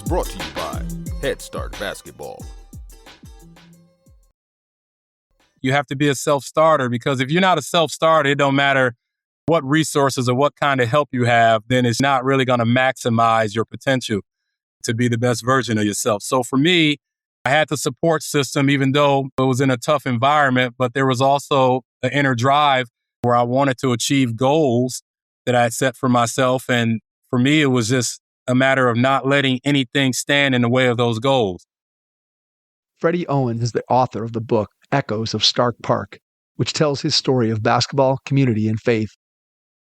is brought to you by Head Start Basketball. You have to be a self-starter, because if you're not a self-starter, it don't matter what resources or what kind of help you have, then it's not really going to maximize your potential to be the best version of yourself. So for me, I had the support system, even though it was in a tough environment, but there was also an inner drive where I wanted to achieve goals that I had set for myself. And for me, it was just a matter of not letting anything stand in the way of those goals. Freddie Owens is the author of the book, Echoes of Stark Park, which tells his story of basketball, community, and faith.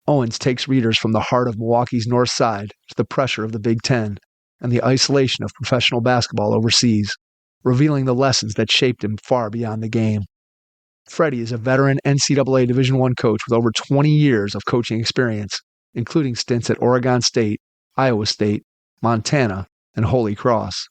Owens takes readers from the heart of Milwaukee's North Side to the pressure of the Big Ten and the isolation of professional basketball overseas, revealing the lessons that shaped him far beyond the game. Freddie is a veteran NCAA Division I coach with over 20 years of coaching experience, including stints at Oregon State, Iowa State, Montana, and Holy Cross.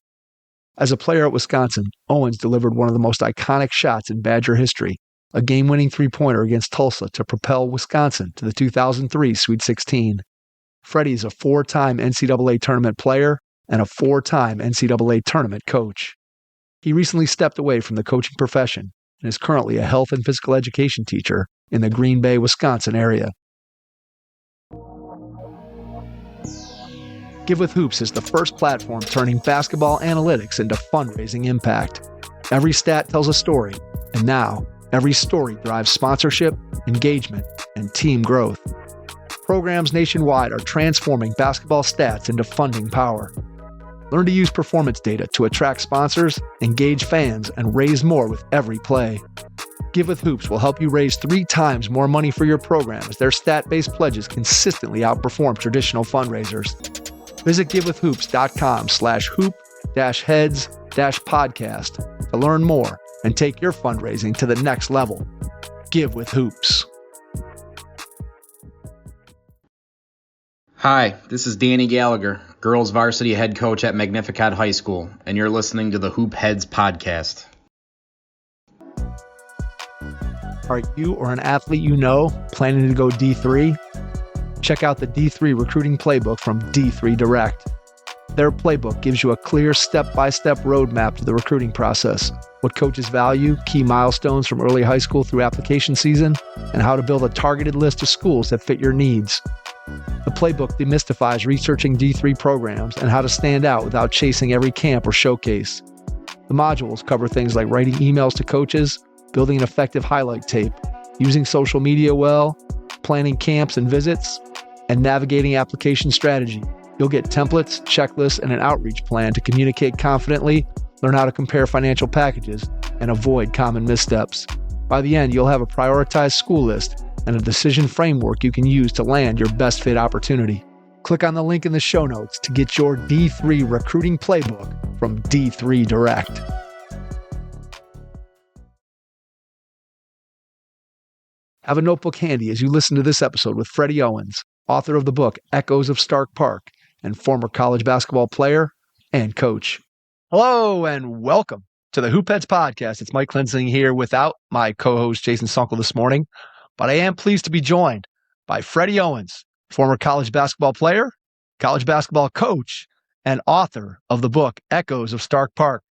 As a player at Wisconsin, Owens delivered one of the most iconic shots in Badger history, a game-winning three-pointer against Tulsa to propel Wisconsin to the 2003 Sweet 16. Freddie is a four-time NCAA Tournament Player and a four-time NCAA Tournament Coach. He recently stepped away from the coaching profession and is currently a health and physical education teacher in the Green Bay, Wisconsin area. Give with Hoops is the first platform turning basketball analytics into fundraising impact. Every stat tells a story, and now every story drives sponsorship, engagement, and team growth. Programs nationwide are transforming basketball stats into funding power. Learn to use performance data to attract sponsors, engage fans, and raise more with every play. Give with Hoops will help you raise 3 times more money for your program as their stat-based pledges consistently outperform traditional fundraisers. Visit givewithhoops.com/hoop-heads-podcast to learn more and take your fundraising to the next level. Give with Hoops. Hi, this is Danny Gallagher, girls varsity head coach at Magnificat High School, and you're listening to the Hoop Heads podcast. Are you or an athlete you know planning to go D3? Check out the D3 recruiting playbook from D3 Direct. Their playbook gives you a clear step-by-step roadmap to the recruiting process, what coaches value, key milestones from early high school through application season, and how to build a targeted list of schools that fit your needs. The playbook demystifies researching D3 programs and how to stand out without chasing every camp or showcase. The modules cover things like writing emails to coaches, building an effective highlight tape, using social media well, planning camps and visits, and navigating application strategy. You'll get templates, checklists, and an outreach plan to communicate confidently, learn how to compare financial packages, and avoid common missteps. By the end, you'll have a prioritized school list and a decision framework you can use to land your best fit opportunity. Click on the link in the show notes to get your D3 recruiting playbook from D3 Direct. Have a notebook handy as you listen to this episode with Freddie Owens, author of the book Echoes of Stark Park and former college basketball player and coach. Hello and welcome to the Hoop Heads podcast. It's Mike Klinzing here without my co-host Jason Sunkel this morning, but I am pleased to be joined by Freddie Owens, former college basketball player, college basketball coach, and author of the book Echoes of Stark Park.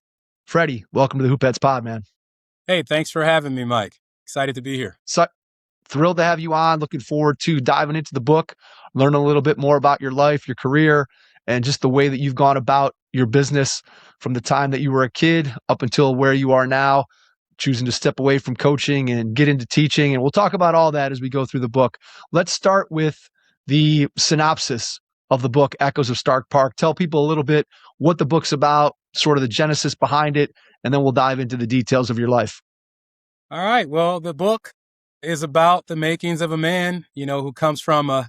Freddie, welcome to the Hoop Heads pod, man. Hey, thanks for having me, Mike. Excited to be here. So, thrilled to have you on. Looking forward to diving into the book, learning a little bit more about your life, your career, and just the way that you've gone about your business from the time that you were a kid up until where you are now, choosing to step away from coaching and get into teaching. And we'll talk about all that as we go through the book. Let's start with the synopsis of the book, Echoes of Stark Park. Tell people a little bit what the book's about, sort of the genesis behind it, and then we'll dive into the details of your life. All right. Well, the book is about the makings of a man, who comes from a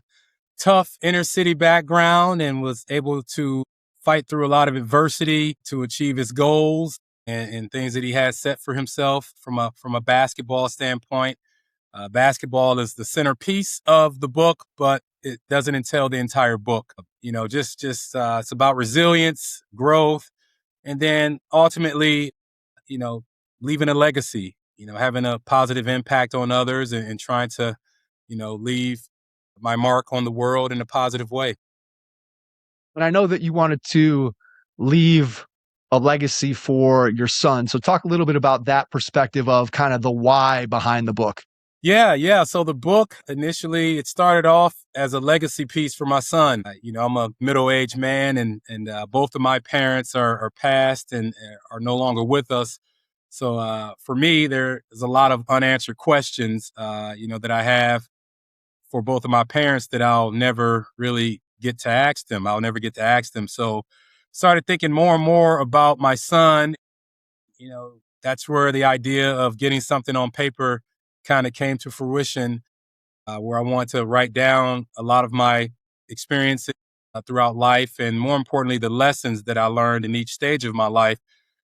tough inner city background and was able to fight through a lot of adversity to achieve his goals and things that he had set for himself from a basketball standpoint. Basketball is the centerpiece of the book, but it doesn't entail the entire book. It's about resilience, growth, and then ultimately, leaving a legacy, having a positive impact on others and trying to, leave my mark on the world in a positive way. And I know that you wanted to leave a legacy for your son. So talk a little bit about that perspective of kind of the why behind the book. Yeah. So the book initially, it started off as a legacy piece for my son. I'm a middle-aged man, and both of my parents are passed and are no longer with us. So for me, there's a lot of unanswered questions, that I have for both of my parents that I'll never really get to ask them. I'll never get to ask them. So started thinking more and more about my son. That's where the idea of getting something on paper kind of came to fruition, where I wanted to write down a lot of my experiences throughout life, and more importantly, the lessons that I learned in each stage of my life,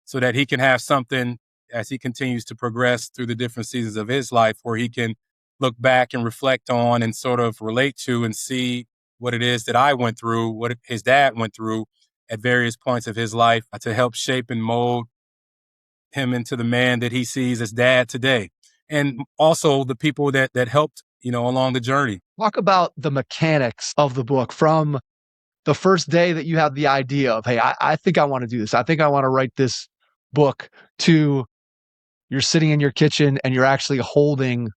so that he can have something as he continues to progress through the different seasons of his life, where he can look back and reflect on and sort of relate to and see what it is that I went through, what his dad went through at various points of his life, to help shape and mold him into the man that he sees as dad today. And also the people that helped, along the journey. Talk about the mechanics of the book from the first day that you have the idea of, hey, I think I want to do this. I think I want to write this book, to you're sitting in your kitchen and you're actually holding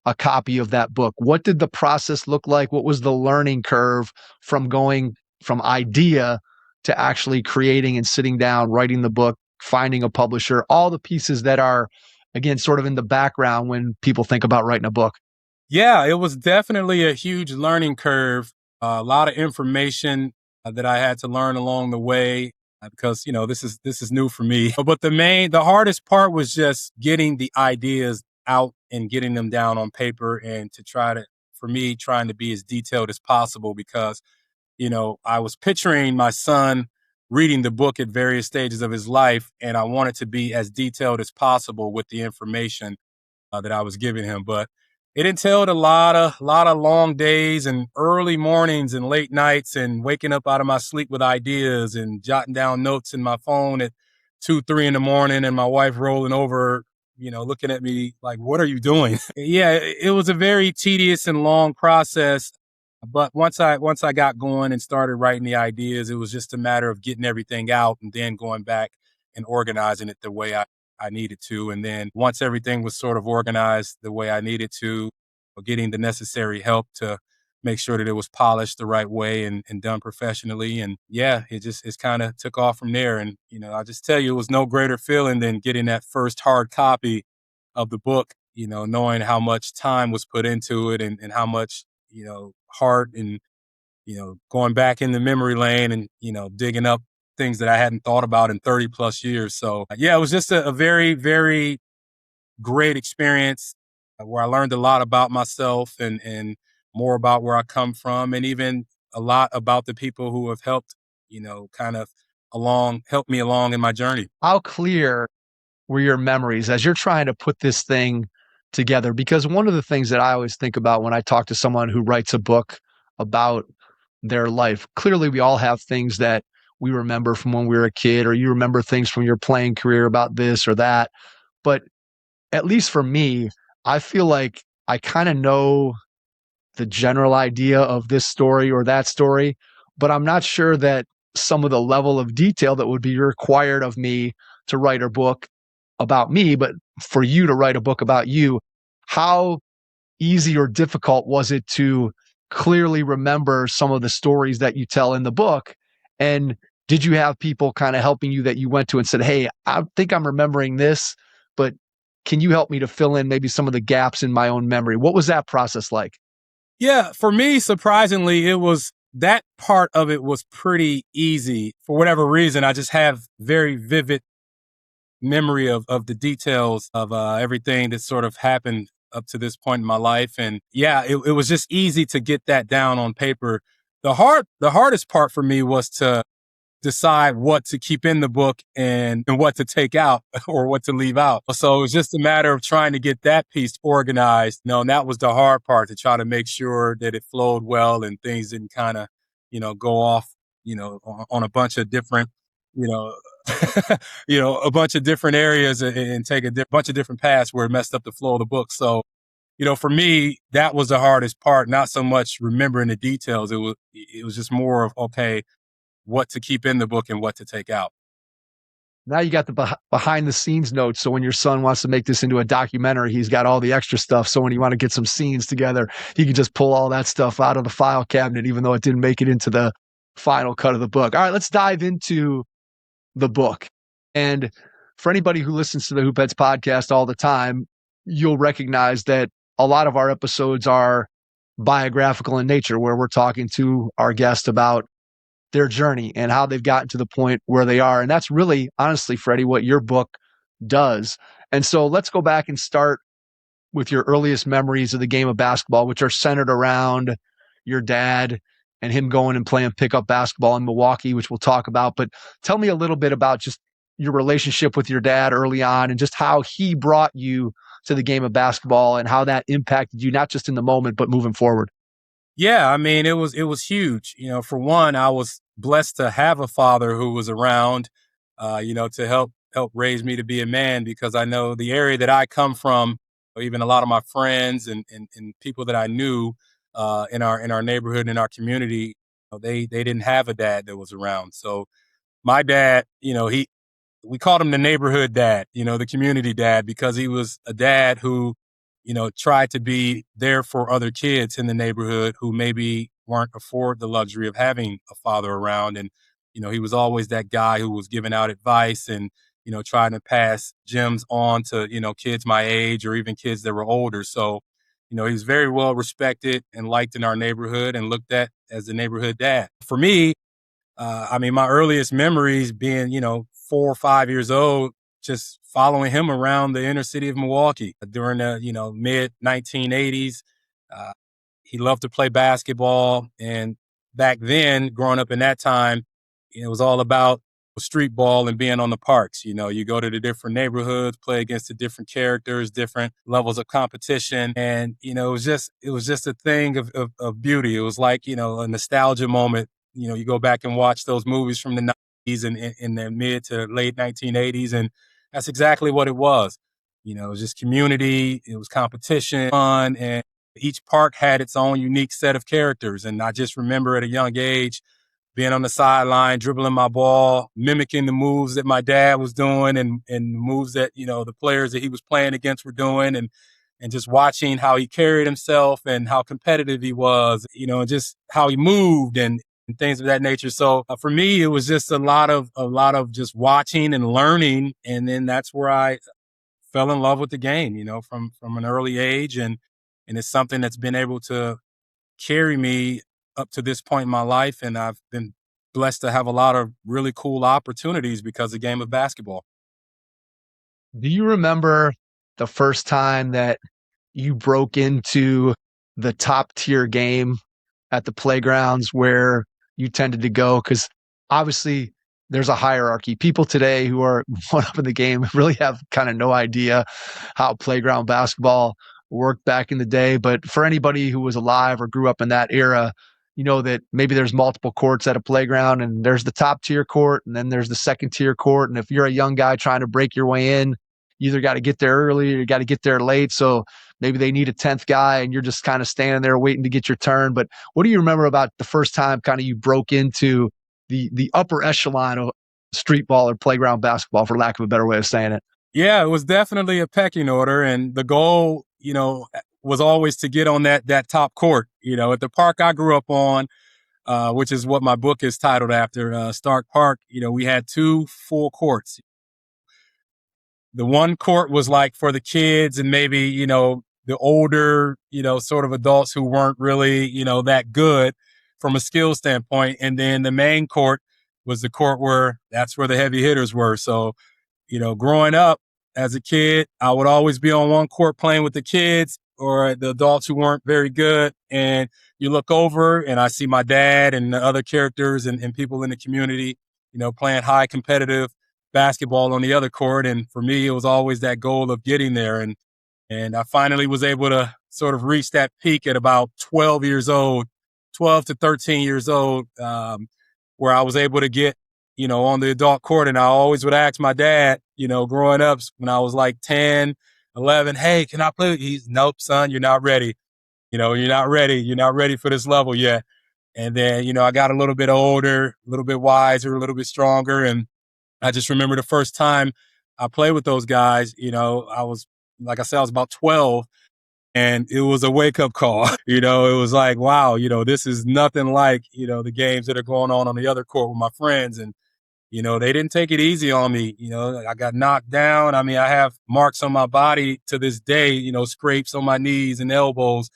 a copy of that book. What did the process look like? What was the learning curve from going from idea to actually creating and sitting down, writing the book, finding a publisher, all the pieces that are, again, sort of in the background when people think about writing a book? Yeah, it was definitely a huge learning curve. A lot of information that I had to learn along the way, because this is new for me. But the hardest part was just getting the ideas out and getting them down on paper, and trying to be as detailed as possible, because I was picturing my son reading the book at various stages of his life, and I wanted to be as detailed as possible with the information that I was giving him. But it entailed a lot of long days and early mornings and late nights, and waking up out of my sleep with ideas and jotting down notes in my phone at 2, 3 in the morning, and my wife rolling over, looking at me like, "What are you doing?" Yeah, it was a very tedious and long process. But once I got going and started writing the ideas, it was just a matter of getting everything out and then going back and organizing it the way I needed to. And then once everything was sort of organized the way I needed to, getting the necessary help to make sure that it was polished the right way and done professionally. And yeah, it kind of took off from there. And, I just tell you, it was no greater feeling than getting that first hard copy of the book, knowing how much time was put into it, and how much, heart, and, going back in the memory lane and, digging up things that I hadn't thought about in 30 plus years. So yeah, it was just a very, very great experience, where I learned a lot about myself, and more about where I come from, and even a lot about the people who have helped, kind of help me along in my journey. How clear were your memories as you're trying to put this thing together? Because one of the things that I always think about when I talk to someone who writes a book about their life, clearly we all have things that we remember from when we were a kid, or you remember things from your playing career about this or that. But at least for me, I feel like I kind of know the general idea of this story or that story, but I'm not sure that some of the level of detail that would be required of me to write a book about me, but for you to write a book about you, how easy or difficult was it to clearly remember some of the stories that you tell in the book? And did you have people kind of helping you that you went to and said, hey, I think I'm remembering this, but can you help me to fill in maybe some of the gaps in my own memory? What was that process like? Yeah, for me, surprisingly, that part of it was pretty easy. For whatever reason, I just have very vivid memory of the details of everything that sort of happened up to this point in my life. And yeah, it was just easy to get that down on paper. The hardest part for me was to decide what to keep in the book, and what to take out or what to leave out. So it was just a matter of trying to get that piece organized. And that was the hard part, to try to make sure that it flowed well and things didn't kind of, go off, on a bunch of different, you know, a bunch of different areas, and take a bunch of different paths where it messed up the flow of the book. So, for me, that was the hardest part, not so much remembering the details. It was just more of, okay, what to keep in the book and what to take out. Now you got the behind the scenes notes. So when your son wants to make this into a documentary, he's got all the extra stuff. So when you want to get some scenes together, he can just pull all that stuff out of the file cabinet, even though it didn't make it into the final cut of the book. All right, let's dive into the book. And for anybody who listens to the Hoopheads podcast all the time, you'll recognize that a lot of our episodes are biographical in nature, where we're talking to our guest about their journey and how they've gotten to the point where they are. And that's really, honestly, Freddie, what your book does. And so let's go back and start with your earliest memories of the game of basketball, which are centered around your dad and him going and playing pickup basketball in Milwaukee, which we'll talk about. But tell me a little bit about just your relationship with your dad early on and just how he brought you to the game of basketball and how that impacted you, not just in the moment, but moving forward. Yeah, I mean, it was huge. For one, I was blessed to have a father who was around, to help raise me to be a man, because I know the area that I come from, or even a lot of my friends and people that I knew in our neighborhood, in our community, they didn't have a dad that was around. So my dad, we called him the neighborhood dad, the community dad, because he was a dad who tried to be there for other kids in the neighborhood who maybe weren't afford the luxury of having a father around. And, he was always that guy who was giving out advice and, trying to pass gems on to, kids my age or even kids that were older. So, he was very well respected and liked in our neighborhood and looked at as the neighborhood dad. For me, my earliest memories being, 4 or 5 years old, just following him around the inner city of Milwaukee during the, mid 1980s. He loved to play basketball. And back then, growing up in that time, it was all about street ball and being on the parks. You go to the different neighborhoods, play against the different characters, different levels of competition. And, it was just a thing of beauty. It was like, a nostalgia moment. You go back and watch those movies from the 90s and in the mid to late 1980s. And that's exactly what it was. It was just community. It was competition, fun. And each park had its own unique set of characters. And I just remember at a young age being on the sideline, dribbling my ball, mimicking the moves that my dad was doing and the moves that, the players that he was playing against were doing, and just watching how he carried himself and how competitive he was, and just how he moved and things of that nature. So for me, it was just a lot of just watching and learning. And then that's where I fell in love with the game, from an early age. And it's something that's been able to carry me up to this point in my life. And I've been blessed to have a lot of really cool opportunities because of the game of basketball. Do you remember the first time that you broke into the top tier game at the playgrounds where you tended to go? Because obviously there's a hierarchy. People today who are one up in the game really have kind of no idea how playground basketball worked back in the day. But for anybody who was alive or grew up in that era, that maybe there's multiple courts at a playground, and there's the top tier court and then there's the second tier court. And if you're a young guy trying to break your way in, you either got to get there early or you got to get there late. So maybe they need a 10th guy and you're just kind of standing there waiting to get your turn. But what do you remember about the first time kind of you broke into the upper echelon of street ball or playground basketball, for lack of a better way of saying it? Yeah, it was definitely a pecking order. And the goal, was always to get on that top court. At the park I grew up on, which is what my book is titled after, Stark Park, we had 2 full courts. The one court was like for the kids and maybe, the older, sort of adults who weren't really, that good from a skill standpoint. And then the main court was the court that's where the heavy hitters were. So, growing up as a kid, I would always be on one court playing with the kids or the adults who weren't very good. And you look over and I see my dad and the other characters and people in the community, playing high competitive basketball on the other court. And for me, it was always that goal of getting there. And I finally was able to sort of reach that peak at about 12 to 13 years old, where I was able to get, on the adult court. And I always would ask my dad, growing up when I was like 10, 11, hey, can I play? He's, nope, son, you're not ready. You're not ready. You're not ready for this level yet. And then, I got a little bit older, a little bit wiser, a little bit stronger. And I just remember the first time I played with those guys, I was, like I said, I was about 12. And it was a wake-up call. It was like, wow, this is nothing like, the games that are going on the other court with my friends. And, they didn't take it easy on me. I got knocked down. I mean, I have marks on my body to this day, scrapes on my knees and elbows,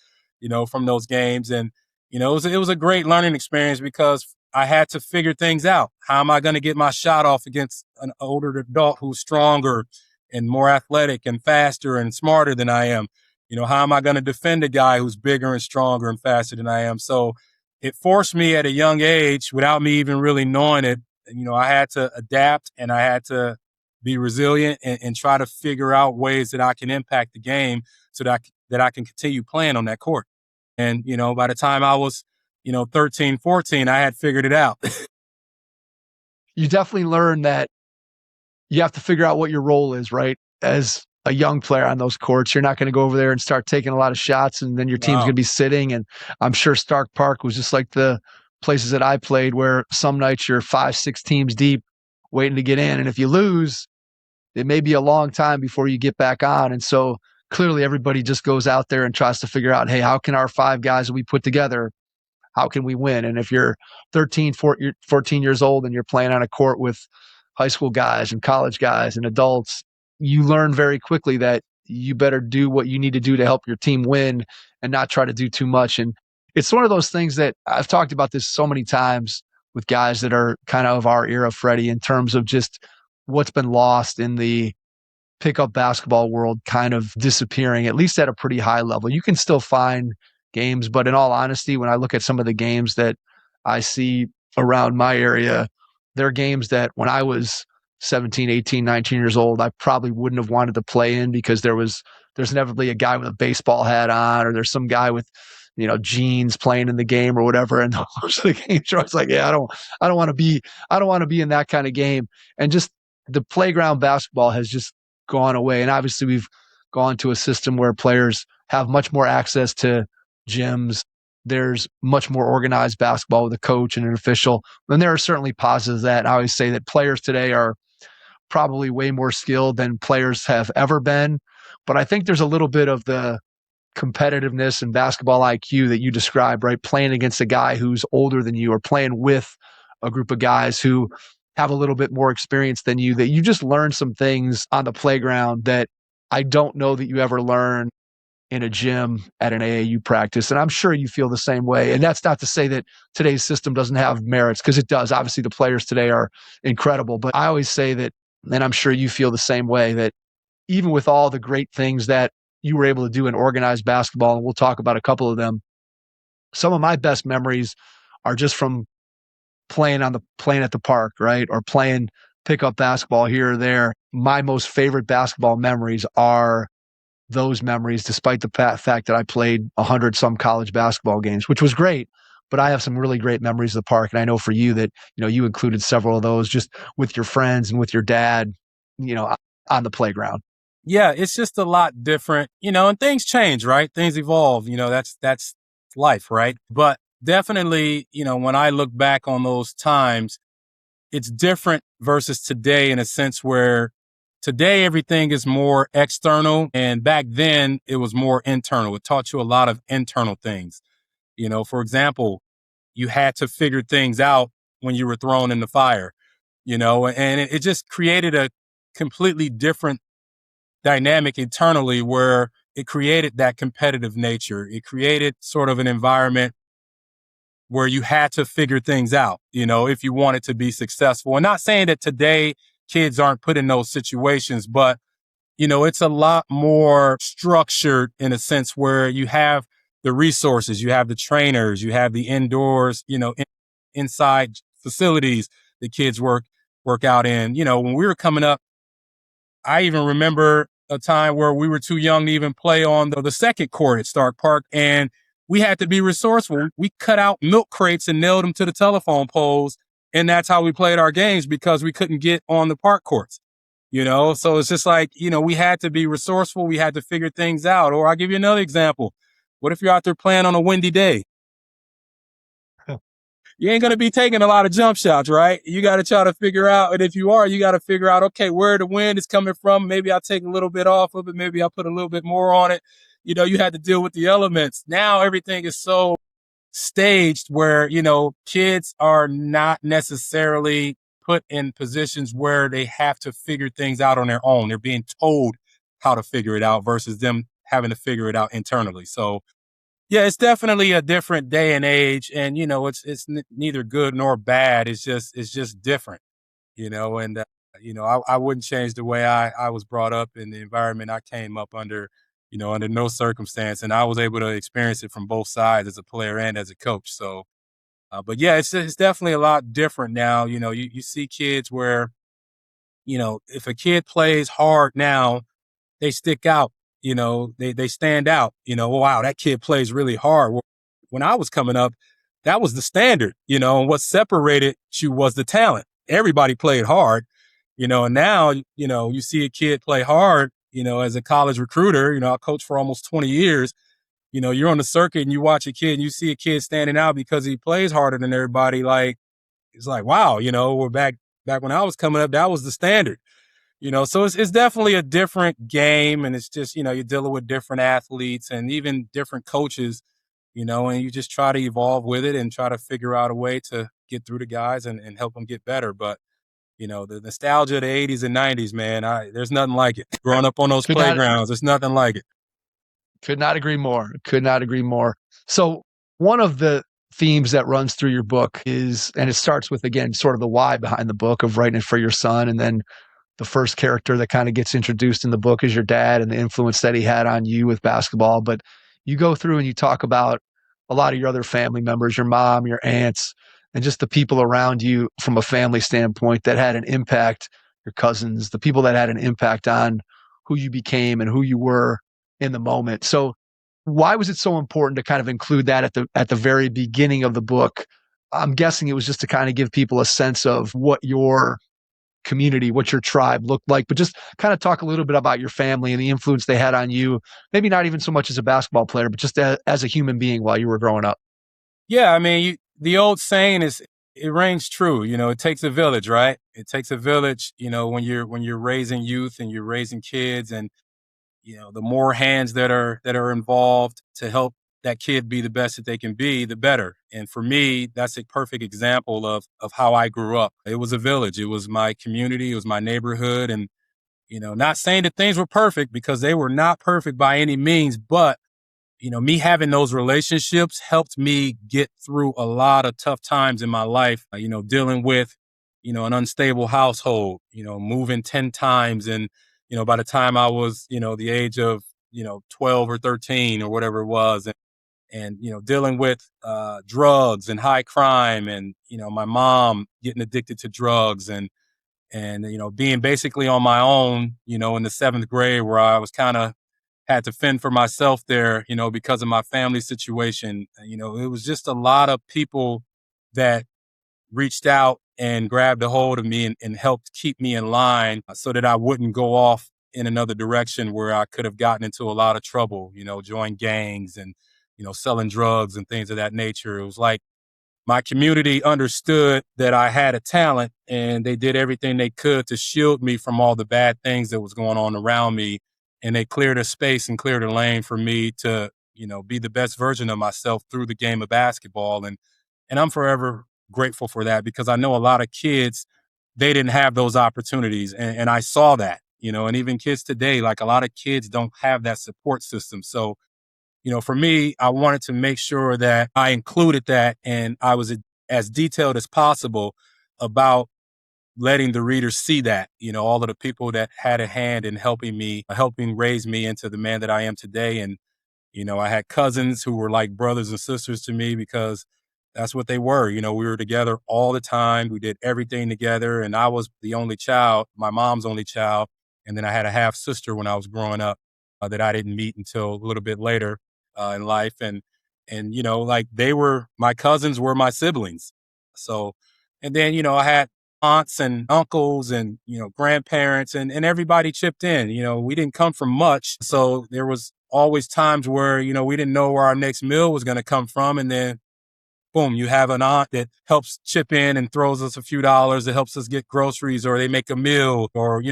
from those games. And, it was a great learning experience because I had to figure things out. How am I going to get my shot off against an older adult who's stronger and more athletic and faster and smarter than I am? How am I going to defend a guy who's bigger and stronger and faster than I am? So it forced me at a young age, without me even really knowing it, I had to adapt and I had to be resilient and try to figure out ways that I can impact the game so that I can continue playing on that court. And, by the time I was, 13, 14, I had figured it out. You definitely learn that you have to figure out what your role is, right? As a young player on those courts, you're not going to go over there and start taking a lot of shots and then your team's going to be sitting. And I'm sure Stark Park was just like the places that I played where some nights you're 5, 6 teams deep waiting to get in. And if you lose, it may be a long time before you get back on. And so clearly everybody just goes out there and tries to figure out, hey, how can our 5 guys that we put together, how can we win? And if you're 13, 14 years old and you're playing on a court with high school guys and college guys and adults, you learn very quickly that you better do what you need to do to help your team win and not try to do too much. And it's one of those things that I've talked about this so many times with guys that are kind of our era, Freddie, in terms of just what's been lost in the pickup basketball world kind of disappearing, at least at a pretty high level. You can still find games, but in all honesty, when I look at some of the games that I see around my area, they're games that when I was 17, 18, 19 years old, I probably wouldn't have wanted to play in because there's inevitably a guy with a baseball hat on, or there's some guy with, jeans playing in the game or whatever. And those are the games where I was like, yeah, I don't want to be in that kind of game. And just the playground basketball has just gone away. And obviously we've gone to a system where players have much more access to gyms. There's much more organized basketball with a coach and an official. And there are certainly positives that. I always say that players today are probably way more skilled than players have ever been. But I think there's a little bit of the competitiveness and basketball IQ that you described, right? Playing against a guy who's older than you or playing with a group of guys who have a little bit more experience than you, that you just learn some things on the playground that I don't know that you ever learn in a gym at an AAU practice. And I'm sure you feel the same way. And that's not to say that today's system doesn't have merits, because it does. Obviously, the players today are incredible. But I always say that, and I'm sure you feel the same way, that even with all the great things that you were able to do in organized basketball, and we'll talk about a couple of them, some of my best memories are just from playing at the park, right? Or playing pickup basketball here or there. My most favorite basketball memories are those memories, despite the fact that I played 100 some college basketball games, which was great. But I have some really great memories of the park. And I know for you that, you included several of those just with your friends and with your dad, on the playground. Yeah, it's just a lot different, and things change, right? Things evolve, that's life, right? But definitely, when I look back on those times, it's different versus today in a sense where today everything is more external, and back then it was more internal. It taught you a lot of internal things. For example, you had to figure things out when you were thrown in the fire, and it just created a completely different dynamic internally where it created that competitive nature. It created sort of an environment where you had to figure things out, if you wanted to be successful. And not saying that today kids aren't put in those situations, but, it's a lot more structured in a sense where you have the resources, you have the trainers, you have the indoors, inside facilities the kids work out in. When we were coming up, I even remember a time where we were too young to even play on the second court at Stark Park, and we had to be resourceful. We cut out milk crates and nailed them to the telephone poles, and that's how we played our games because we couldn't get on the park courts, So it's just like, we had to be resourceful. We had to figure things out. Or I'll give you another example. What if you're out there playing on a windy day? you ain't going to be taking a lot of jump shots, right? You got to try to figure out, and if you are, you got to figure out, okay, where the wind is coming from. Maybe I'll take a little bit off of it. Maybe I'll put a little bit more on it. You had to deal with the elements. Now everything is so staged where, kids are not necessarily put in positions where they have to figure things out on their own. They're being told how to figure it out versus them having to figure it out internally. So, yeah, it's definitely a different day and age, and it's neither good nor bad. It's just different, and I wouldn't change the way I was brought up in the environment I came up under, under no circumstance, and I was able to experience it from both sides as a player and as a coach. So, but yeah, it's definitely a lot different now. You see kids where, if a kid plays hard now, they stick out. They stand out. Wow, that kid plays really hard. When I was coming up, that was the standard. And what separated you was the talent. Everybody played hard. And now, you see a kid play hard. As a college recruiter, I coached for almost 20 years. You're on the circuit and you watch a kid and you see a kid standing out because he plays harder than everybody. Like, it's like, wow, we're back when I was coming up, that was the standard. So it's definitely a different game, and it's just, you're dealing with different athletes and even different coaches, and you just try to evolve with it and try to figure out a way to get through the guys and help them get better. But, the nostalgia of the 80s and 90s, man, there's nothing like it. Growing up on those playgrounds, there's nothing like it. Could not agree more. Could not agree more. So one of the themes that runs through your book is, and it starts with, again, sort of the why behind the book of writing it for your son, and then the first character that kind of gets introduced in the book is your dad and the influence that he had on you with basketball. But you go through and you talk about a lot of your other family members, your mom, your aunts, and just the people around you from a family standpoint that had an impact, your cousins, the people that had an impact on who you became and who you were in the moment. So why was it so important to kind of include that at the very beginning of the book? I'm guessing it was just to kind of give people a sense of what your community, what your tribe looked like, but just kind of talk a little bit about your family and the influence they had on you, maybe not even so much as a basketball player, but just as a human being while you were growing up. Yeah, I mean, the old saying it rings true. It takes a village, right? It takes a village, when you're raising youth and you're raising kids, and the more hands that are involved to help that kid be the best that they can be, the better. And for me, that's a perfect example of how I grew up. It was a village. It was my community. It was my neighborhood. And, not saying that things were perfect, because they were not perfect by any means, but, me having those relationships helped me get through a lot of tough times in my life, dealing with, an unstable household, moving 10 times. And, by the time I was, the age of, 12 or 13 or whatever it was, and dealing with drugs and high crime, and my mom getting addicted to drugs, and being basically on my own, in the 7th grade, where I was kind of had to fend for myself there, because of my family situation. It was just a lot of people that reached out and grabbed a hold of me and helped keep me in line so that I wouldn't go off in another direction where I could have gotten into a lot of trouble, join gangs and, selling drugs and things of that nature. It was like my community understood that I had a talent, and they did everything they could to shield me from all the bad things that was going on around me. And they cleared a space and cleared a lane for me to, be the best version of myself through the game of basketball. And I'm forever grateful for that, because I know a lot of kids, they didn't have those opportunities. And I saw that, and even kids today, like a lot of kids don't have that support system. So, for me, I wanted to make sure that I included that, and I was as detailed as possible about letting the readers see that, all of the people that had a hand in helping raise me into the man that I am today. And, I had cousins who were like brothers and sisters to me, because that's what they were. We were together all the time. We did everything together. And I was the only child, my mom's only child. And then I had a half sister when I was growing up that I didn't meet until a little bit later in life. And like my cousins were my siblings. So, and then, I had aunts and uncles and, grandparents, and everybody chipped in. We didn't come from much. So there was always times where, we didn't know where our next meal was going to come from. And then boom, you have an aunt that helps chip in and throws us a few dollars, that helps us get groceries, or they make a meal, or,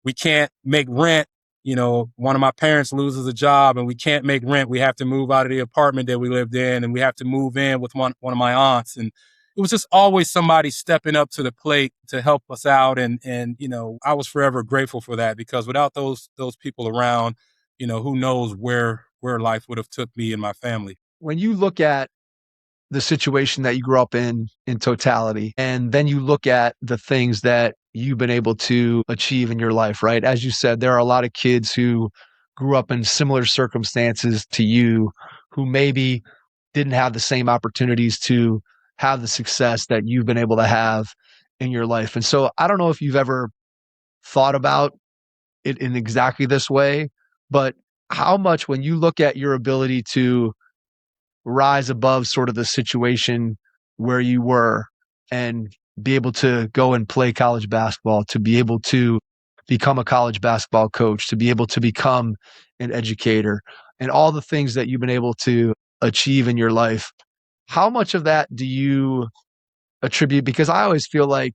we can't make rent. One of my parents loses a job and we can't make rent. We have to move out of the apartment that we lived in, and we have to move in with one of my aunts. And it was just always somebody stepping up to the plate to help us out. And I was forever grateful for that, because without those people around, who knows where life would have took me and my family. When you look at the situation that you grew up in totality, and then you look at the things that you've been able to achieve in your life, right? As you said, there are a lot of kids who grew up in similar circumstances to you, who maybe didn't have the same opportunities to have the success that you've been able to have in your life. And so I don't know if you've ever thought about it in exactly this way, but how much, when you look at your ability to rise above sort of the situation where you were and be able to go and play college basketball, to be able to become a college basketball coach, to be able to become an educator, and all the things that you've been able to achieve in your life, how much of that do you attribute? Because I always feel like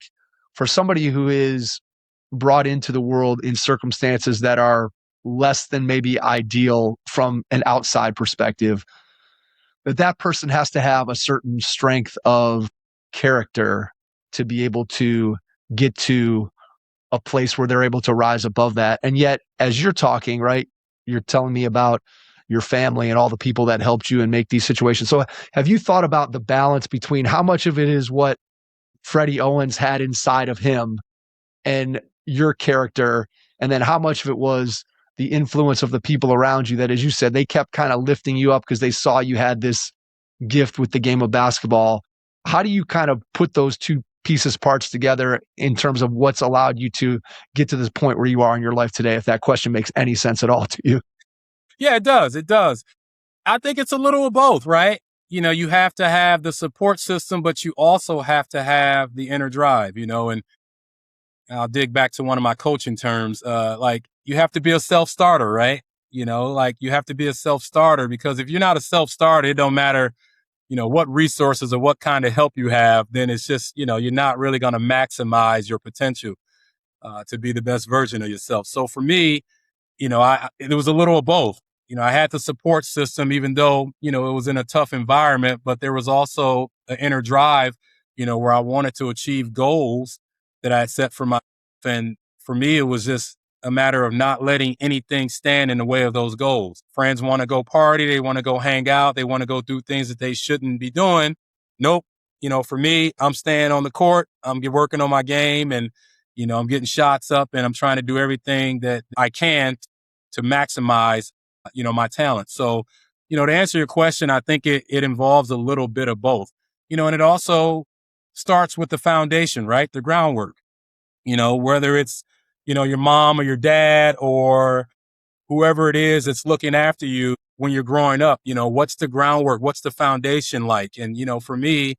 for somebody who is brought into the world in circumstances that are less than maybe ideal from an outside perspective, that person has to have a certain strength of character to be able to get to a place where they're able to rise above that. And yet, as you're talking, right, you're telling me about your family and all the people that helped you and make these situations. So have you thought about the balance between how much of it is what Freddie Owens had inside of him and your character, and then how much of it was the influence of the people around you that, as you said, they kept kind of lifting you up because they saw you had this gift with the game of basketball? How do you kind of put those two parts together in terms of what's allowed you to get to this point where you are in your life today, if that question makes any sense at all to you? Yeah, it does. It does. I think it's a little of both, right? You have to have the support system, but you also have to have the inner drive, and I'll dig back to one of my coaching terms, like you have to be a self-starter, right? Like you have to be a self-starter, because if you're not a self-starter, it don't matter, what resources or what kind of help you have, then it's just, you're not really going to maximize your potential to be the best version of yourself. So for me, it was a little of both. I had the support system, even though, it was in a tough environment, but there was also an inner drive, where I wanted to achieve goals that I had set for myself. And for me, it was just a matter of not letting anything stand in the way of those goals. Friends want to go party. They want to go hang out. They want to go do things that they shouldn't be doing. Nope. For me, I'm staying on the court. I'm working on my game, and, I'm getting shots up, and I'm trying to do everything that I can to maximize, my talent. So, to answer your question, I think it involves a little bit of both, and it also starts with the foundation, right? The groundwork, whether it's, your mom or your dad or whoever it is that's looking after you when you're growing up, what's the groundwork? What's the foundation like? And, for me,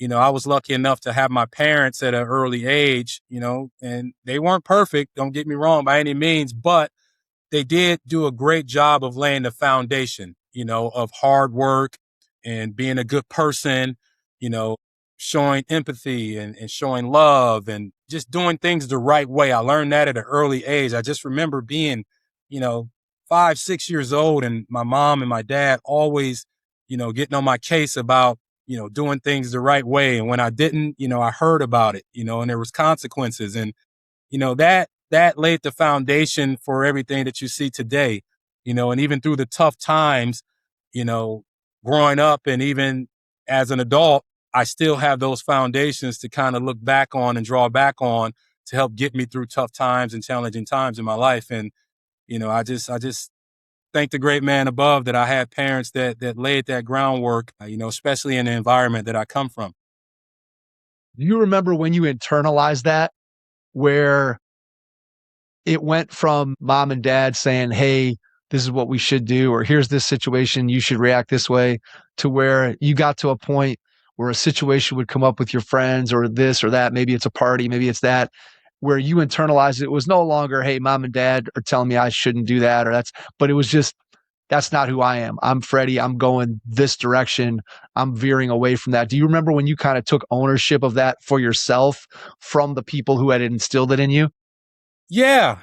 I was lucky enough to have my parents at an early age, and they weren't perfect. Don't get me wrong by any means, but they did do a great job of laying the foundation, of hard work and being a good person, showing empathy and showing love and just doing things the right way. I learned that at an early age. I just remember being, 5, 6 years old, and my mom and my dad always, getting on my case about, doing things the right way. And when I didn't, I heard about it, and there was consequences. And, that laid the foundation for everything that you see today, and even through the tough times, growing up and even as an adult, I still have those foundations to kind of look back on and draw back on to help get me through tough times and challenging times in my life. And, I just thank the great man above that I had parents that laid that groundwork, especially in the environment that I come from. Do you remember when you internalized that, where it went from mom and dad saying, hey, this is what we should do, or here's this situation, you should react this way, to where you got to a point where a situation would come up with your friends or this or that, maybe it's a party, maybe it's that, where you internalized it? It was no longer, hey, mom and dad are telling me I shouldn't do that, or but it was just, that's not who I am. I'm Freddie. I'm going this direction. I'm veering away from that. Do you remember when you kind of took ownership of that for yourself from the people who had instilled it in you? Yeah.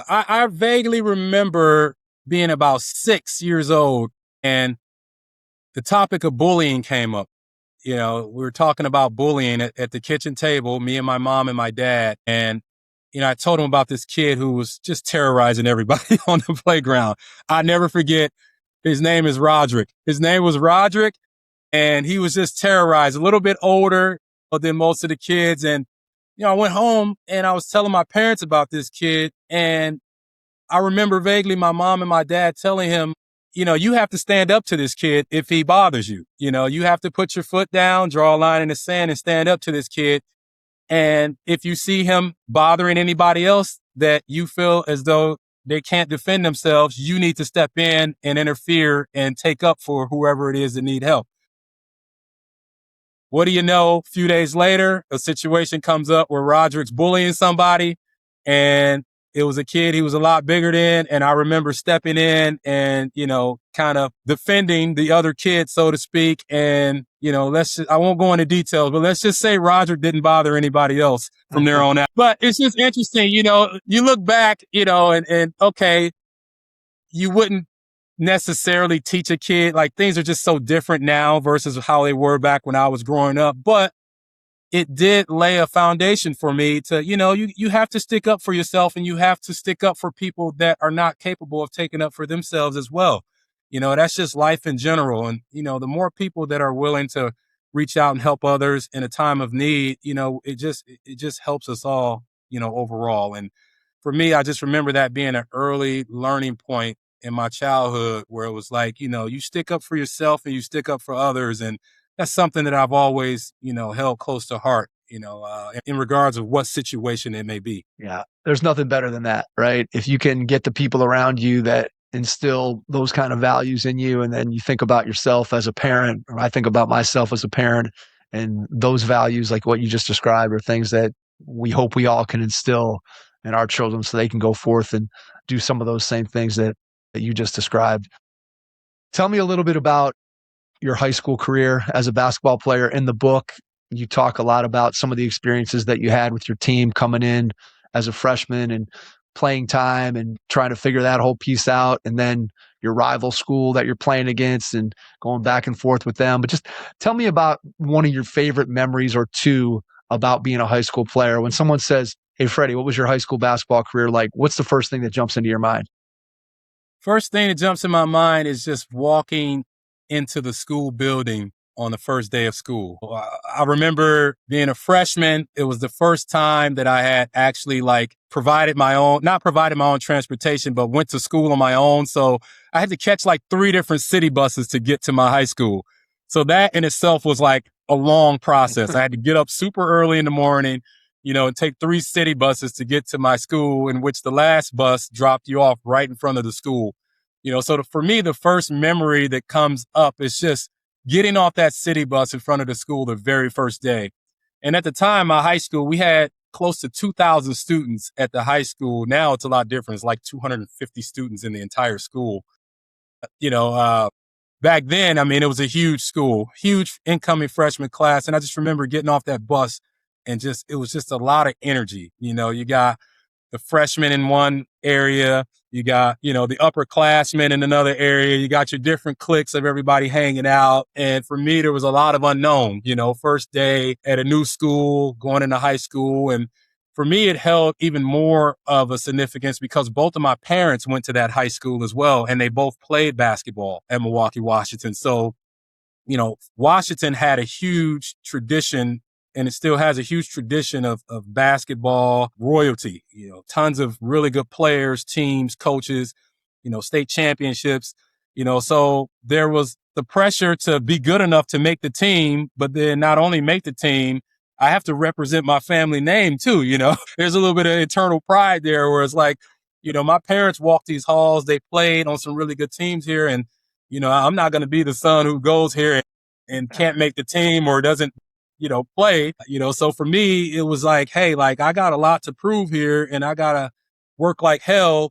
I vaguely remember being about 6 years old and the topic of bullying came up. We were talking about bullying at the kitchen table, me and my mom and my dad. And, I told him about this kid who was just terrorizing everybody on the playground. I never forget. His name is Roderick. His name was Roderick, and he was just terrorized, a little bit older than most of the kids. And, I went home and I was telling my parents about this kid. And I remember vaguely my mom and my dad telling him, you have to stand up to this kid if he bothers you. You have to put your foot down, draw a line in the sand and stand up to this kid. And if you see him bothering anybody else that you feel as though they can't defend themselves, you need to step in and interfere and take up for whoever it is that need help. What do you know? A few days later, a situation comes up where Roderick's bullying somebody, and it was a kid he was a lot bigger than. And I remember stepping in and, kind of defending the other kid, so to speak. And, I won't go into details, but let's just say Roderick didn't bother anybody else from there on out. But it's just interesting, you look back, and okay, you wouldn't necessarily teach a kid, like things are just so different now versus how they were back when I was growing up. But it did lay a foundation for me to, you have to stick up for yourself, and you have to stick up for people that are not capable of taking up for themselves as well. That's just life in general. And, the more people that are willing to reach out and help others in a time of need, it just helps us all, overall. And for me, I just remember that being an early learning point in my childhood where it was like, you stick up for yourself and you stick up for others. And that's something that I've always, held close to heart, in regards of what situation it may be. Yeah. There's nothing better than that, right? If you can get the people around you that instill those kind of values in you, and then you think about yourself as a parent, or I think about myself as a parent, and those values, like what you just described, are things that we hope we all can instill in our children so they can go forth and do some of those same things that you just described. Tell me a little bit about your high school career as a basketball player. In the book, you talk a lot about some of the experiences that you had with your team coming in as a freshman and playing time and trying to figure that whole piece out, and then your rival school that you're playing against and going back and forth with them. But just tell me about one of your favorite memories or two about being a high school player. When someone says, "Hey, Freddie, what was your high school basketball career like?" What's the first thing that jumps into your mind? First thing that jumps in my mind is just walking into the school building on the first day of school. I remember being a freshman. It was the first time that I had actually not provided my own transportation, but went to school on my own. So I had to catch 3 different city buses to get to my high school. So that in itself was like a long process. I had to get up super early in the morning, and take 3 city buses to get to my school, in which the last bus dropped you off right in front of the school. So for me, the first memory that comes up is just getting off that city bus in front of the school the very first day. And at the time, my high school, we had close to 2,000 students at the high school. Now it's a lot different. It's like 250 students in the entire school. Back then, it was a huge school, huge incoming freshman class. And I just remember getting off that bus and it was just a lot of energy. You got the freshmen in one area, you got, the upperclassmen in another area, you got your different cliques of everybody hanging out. And for me, there was a lot of unknown, first day at a new school, going into high school. And for me, it held even more of a significance because both of my parents went to that high school as well. And they both played basketball at Milwaukee, Washington. So, Washington had a huge tradition, and it still has a huge tradition of basketball royalty, tons of really good players, teams, coaches, state championships, so there was the pressure to be good enough to make the team, but then not only make the team, I have to represent my family name too, there's a little bit of internal pride there where it's like, my parents walked these halls, they played on some really good teams here. And, I'm not going to be the son who goes here and can't make the team or doesn't, play, so for me, it was like, hey, I got a lot to prove here, and I got to work like hell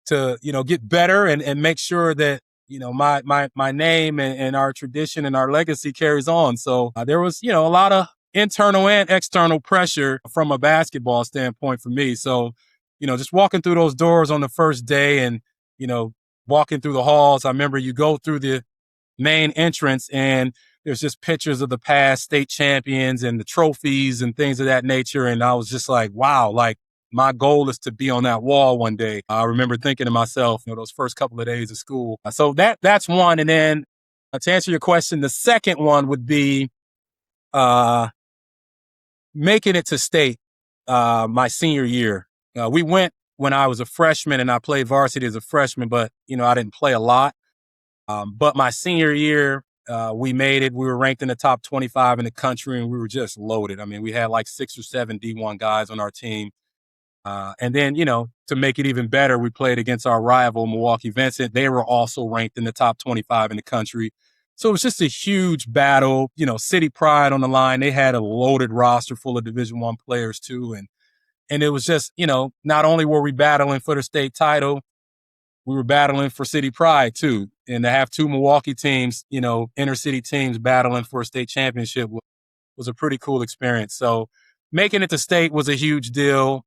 to, get better and make sure that, my name and our tradition and our legacy carries on. So there was, a lot of internal and external pressure from a basketball standpoint for me. So, just walking through those doors on the first day and, walking through the halls, I remember you go through the main entrance and there's just pictures of the past state champions and the trophies and things of that nature. And I was just like, wow, like my goal is to be on that wall one day. I remember thinking to myself, those first couple of days of school. So that's one. And then to answer your question, the second one would be making it to state my senior year. We went when I was a freshman and I played varsity as a freshman, but, I didn't play a lot. But my senior year, we made it. We were ranked in the top 25 in the country and we were just loaded. I mean, we had like 6 or 7 D1 guys on our team. And then, to make it even better, we played against our rival, Milwaukee Vincent. They were also ranked in the top 25 in the country. So it was just a huge battle, city pride on the line. They had a loaded roster full of Division I players too. And it was just, not only were we battling for the state title, we were battling for city pride too. And to have 2 Milwaukee teams, inner city teams battling for a state championship was a pretty cool experience. So making it to state was a huge deal.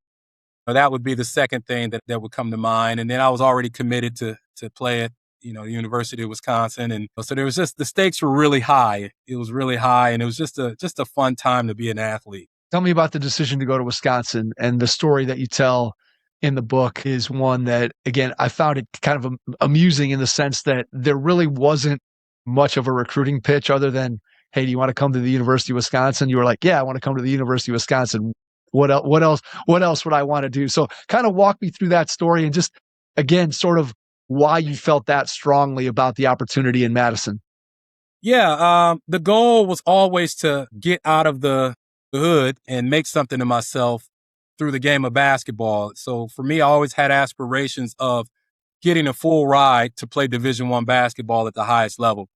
That would be the second thing that would come to mind. And then I was already committed to play at, the University of Wisconsin. And so there was just, the stakes were really high. It was really high. And it was just a fun time to be an athlete. Tell me about the decision to go to Wisconsin, and the story that you tell in the book is one that, again, I found it kind of amusing in the sense that there really wasn't much of a recruiting pitch other than, hey, do you want to come to the University of Wisconsin? You were like, yeah, I want to come to the University of Wisconsin. What else would I want to do? So kind of walk me through that story and just, again, sort of why you felt that strongly about the opportunity in Madison. Yeah. The goal was always to get out of the hood and make something of myself through the game of basketball. So for me, I always had aspirations of getting a full ride to play Division I basketball at the highest level.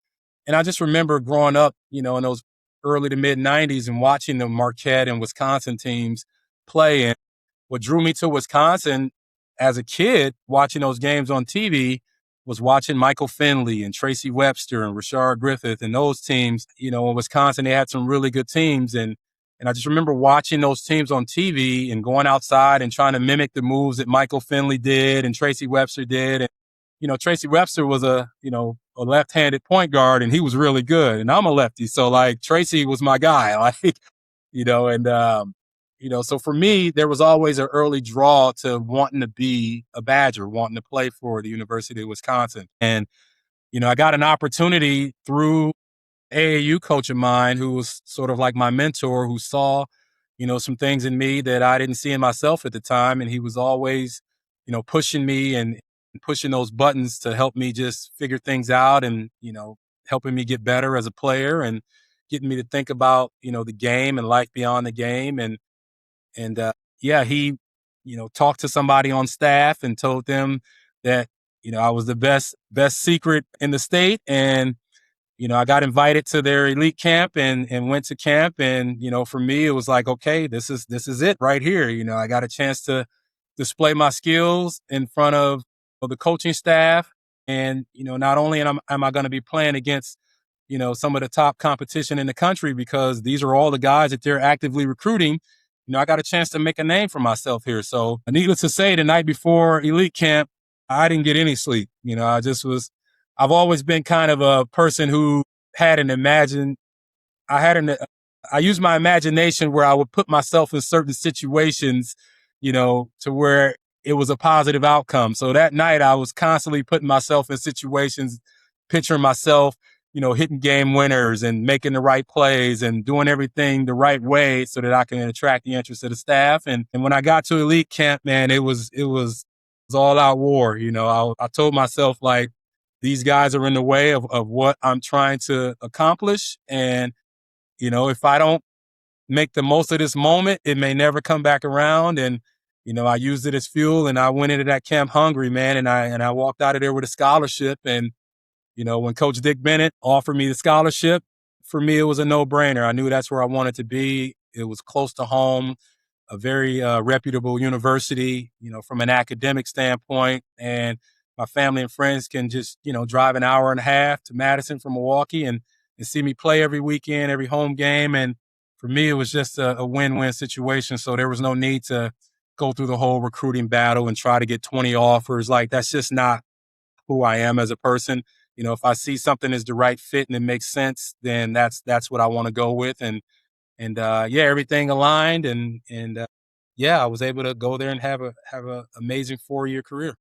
And I just remember growing up, in those early to mid 90s and watching the Marquette and Wisconsin teams play. And what drew me to Wisconsin as a kid, watching those games on TV, was watching Michael Finley and Tracy Webster and Rashard Griffith and those teams. In Wisconsin, they had some really good teams. And I just remember watching those teams on TV and going outside and trying to mimic the moves that Michael Finley did and Tracy Webster did. And, Tracy Webster was a left-handed point guard and he was really good. And I'm a lefty. So like Tracy was my guy, so for me, there was always an early draw to wanting to be a Badger, wanting to play for the University of Wisconsin. And, I got an opportunity through AAU coach of mine who was sort of like my mentor, who saw, some things in me that I didn't see in myself at the time. And he was always, pushing me and pushing those buttons to help me just figure things out and, helping me get better as a player and getting me to think about, the game and life beyond the game. And he, talked to somebody on staff and told them that, I was the best secret in the state. And, I got invited to their elite camp and went to camp. And, for me, it was like, okay, this is it right here. I got a chance to display my skills in front of the coaching staff. And, not only am I going to be playing against, some of the top competition in the country, because these are all the guys that they're actively recruiting. I got a chance to make a name for myself here. So needless to say, the night before elite camp, I didn't get any sleep. I've always been kind of a person who had I used my imagination where I would put myself in certain situations, to where it was a positive outcome. So that night I was constantly putting myself in situations, picturing myself, hitting game winners and making the right plays and doing everything the right way so that I can attract the interest of the staff. And when I got to elite camp, man, it was all out war. I told myself, like, these guys are in the way of what I'm trying to accomplish. And, if I don't make the most of this moment, it may never come back around. And, I used it as fuel and I went into that camp hungry, man. And I walked out of there with a scholarship. And, when Coach Dick Bennett offered me the scholarship, for me, it was a no-brainer. I knew that's where I wanted to be. It was close to home, a very reputable university, from an academic standpoint. And my family and friends can just, drive an hour and a half to Madison from Milwaukee and see me play every weekend, every home game. And for me, it was just a win-win situation. So there was no need to go through the whole recruiting battle and try to get 20 offers. Like, that's just not who I am as a person. If I see something is the right fit and it makes sense, then that's what I want to go with. And everything aligned. I was able to go there and have a amazing 4-year career.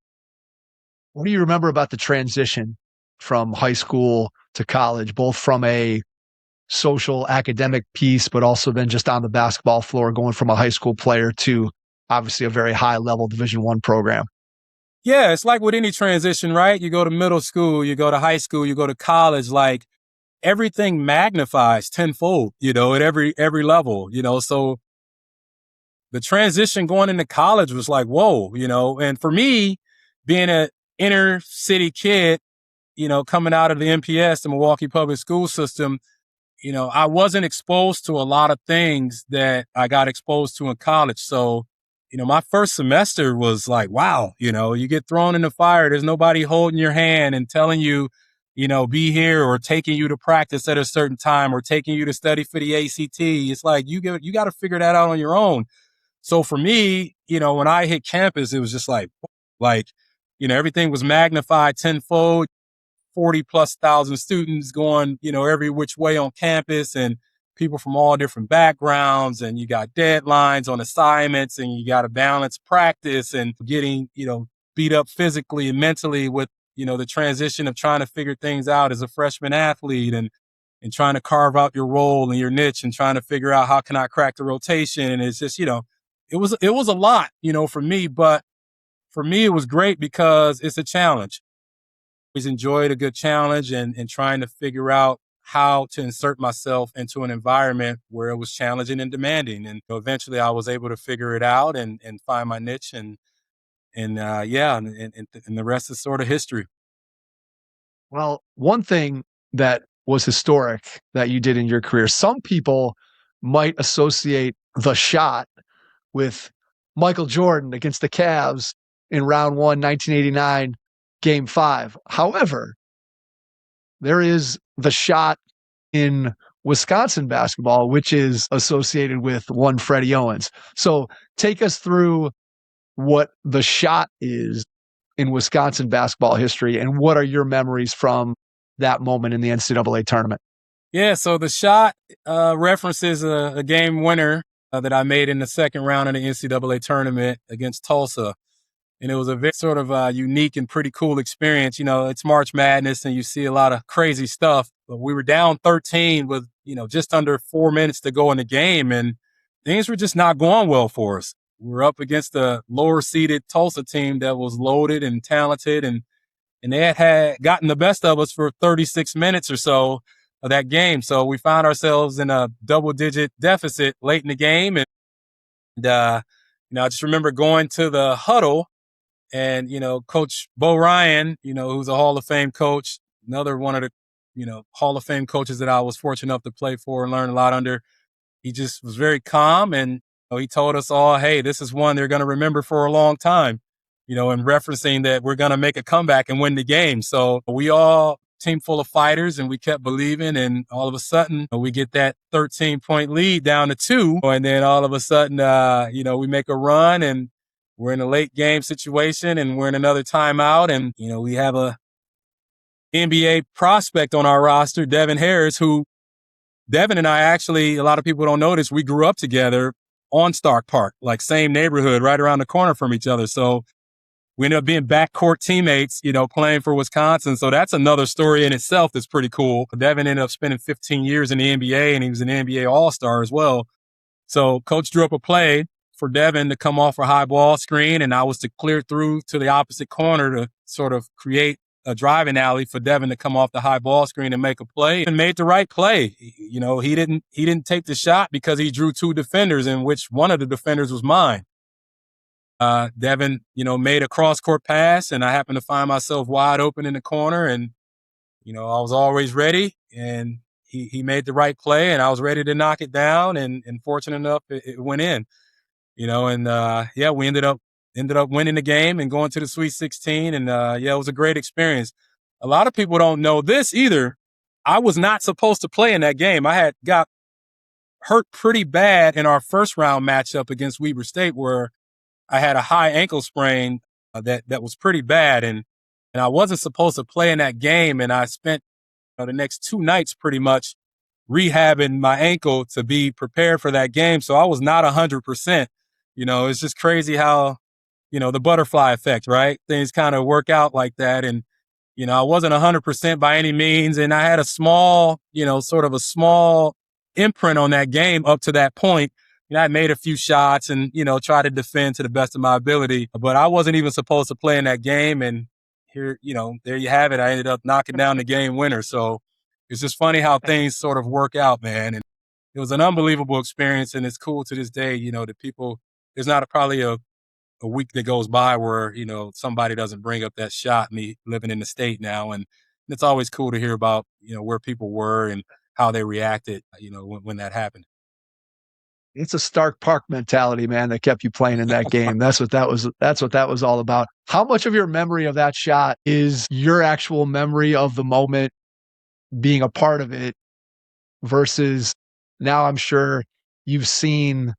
What do you remember about the transition from high school to college, both from a social academic piece, but also then just on the basketball floor, going from a high school player to obviously a very high level Division I program? Yeah, it's like with any transition, right? You go to middle school, you go to high school, you go to college, like everything magnifies tenfold, at every level, So the transition going into college was like, whoa, and for me, being an inner city kid, coming out of the MPS, the Milwaukee Public School System, I wasn't exposed to a lot of things that I got exposed to in college. So, my first semester was like, wow, you get thrown in the fire. There's nobody holding your hand and telling you, be here, or taking you to practice at a certain time, or taking you to study for the ACT. It's like, you got to figure that out on your own. So for me, when I hit campus, it was just like, everything was magnified tenfold. 40,000+ students going, every which way on campus, and people from all different backgrounds, and you got deadlines on assignments, and you got to balance practice and getting, beat up physically and mentally with, the transition of trying to figure things out as a freshman athlete, and trying to carve out your role and your niche, and trying to figure out how can I crack the rotation. And it's just, it was a lot, for me, but for me, it was great because it's a challenge. Always enjoyed a good challenge and trying to figure out how to insert myself into an environment where it was challenging and demanding. And eventually I was able to figure it out and find my niche, and the rest is sort of history. Well, one thing that was historic that you did in your career, some people might associate the shot with Michael Jordan against the Cavs in round 1, 1989, game 5. However, there is the shot in Wisconsin basketball, which is associated with one Freddie Owens. So take us through what the shot is in Wisconsin basketball history, and what are your memories from that moment in the NCAA tournament? Yeah, so the shot references a game winner that I made in the second round of the NCAA tournament against Tulsa. And it was a very sort of unique and pretty cool experience. It's March Madness and you see a lot of crazy stuff. But we were down 13 with, just under 4 minutes to go in the game, and things were just not going well for us. We were up against a lower seeded Tulsa team that was loaded and talented, and they had gotten the best of us for 36 minutes or so of that game. So we found ourselves in a double-digit deficit late in the game. And I just remember going to the huddle, and, Coach Bo Ryan, who's a Hall of Fame coach, another one of the, Hall of Fame coaches that I was fortunate enough to play for and learn a lot under. He just was very calm, and he told us all, hey, this is one they're going to remember for a long time, and referencing that we're going to make a comeback and win the game. So we all, team full of fighters, and we kept believing, and all of a sudden we get that 13-point lead down to 2. And then all of a sudden, we make a run, and we're in a late game situation, and we're in another timeout. And, we have a NBA prospect on our roster, Devin Harris, who Devin and I actually, a lot of people don't know this, we grew up together on Stark Park, like same neighborhood, right around the corner from each other. So we ended up being backcourt teammates, playing for Wisconsin. So that's another story in itself that's pretty cool. Devin ended up spending 15 years in the NBA, and he was an NBA All-Star as well. So Coach drew up a play for Devin to come off a high ball screen, and I was to clear through to the opposite corner to sort of create a driving alley for Devin to come off the high ball screen and make a play, and made the right play. He didn't take the shot because he drew 2 defenders, in which one of the defenders was mine. Devin, made a cross-court pass, and I happened to find myself wide open in the corner, and, I was always ready, and he made the right play, and I was ready to knock it down, and fortunate enough, it went in, we ended up ended up winning the game and going to the Sweet 16. And yeah, it was a great experience. A lot of people don't know this either. I was not supposed to play in that game. I had got hurt pretty bad in our first round matchup against Weber State, where I had a high ankle sprain that was pretty bad. And I wasn't supposed to play in that game. And I spent the next 2 nights pretty much rehabbing my ankle to be prepared for that game. So I was not 100%. It's just crazy how, the butterfly effect, right? Things kind of work out like that. And, I wasn't 100% by any means. And I had a small, sort of a small imprint on that game up to that point. I made a few shots and, tried to defend to the best of my ability, but I wasn't even supposed to play in that game. And here, there you have it. I ended up knocking down the game winner. So it's just funny how things sort of work out, man. And it was an unbelievable experience. And it's cool to this day, that people, there's not probably a week that goes by where, somebody doesn't bring up that shot, me living in the state now. And it's always cool to hear about, where people were and how they reacted, when that happened. It's a Stark Park mentality, man, that kept you playing in that game. That's what that was all about. How much of your memory of that shot is your actual memory of the moment, being a part of it, versus now I'm sure you've seen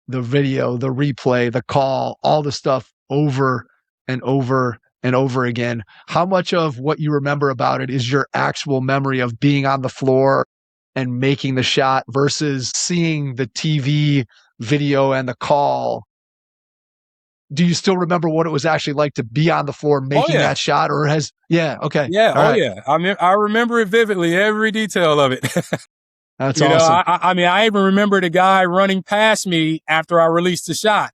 the video, the replay, the call, all the stuff over and over and over again. How much of what you remember about it is your actual memory of being on the floor and making the shot versus seeing the TV video and the call? Do you still remember what it was actually like to be on the floor making that shot, or has, okay. Yeah. All right. Yeah. I remember it vividly, every detail of it. That's awesome. I even remember the guy running past me after I released the shot,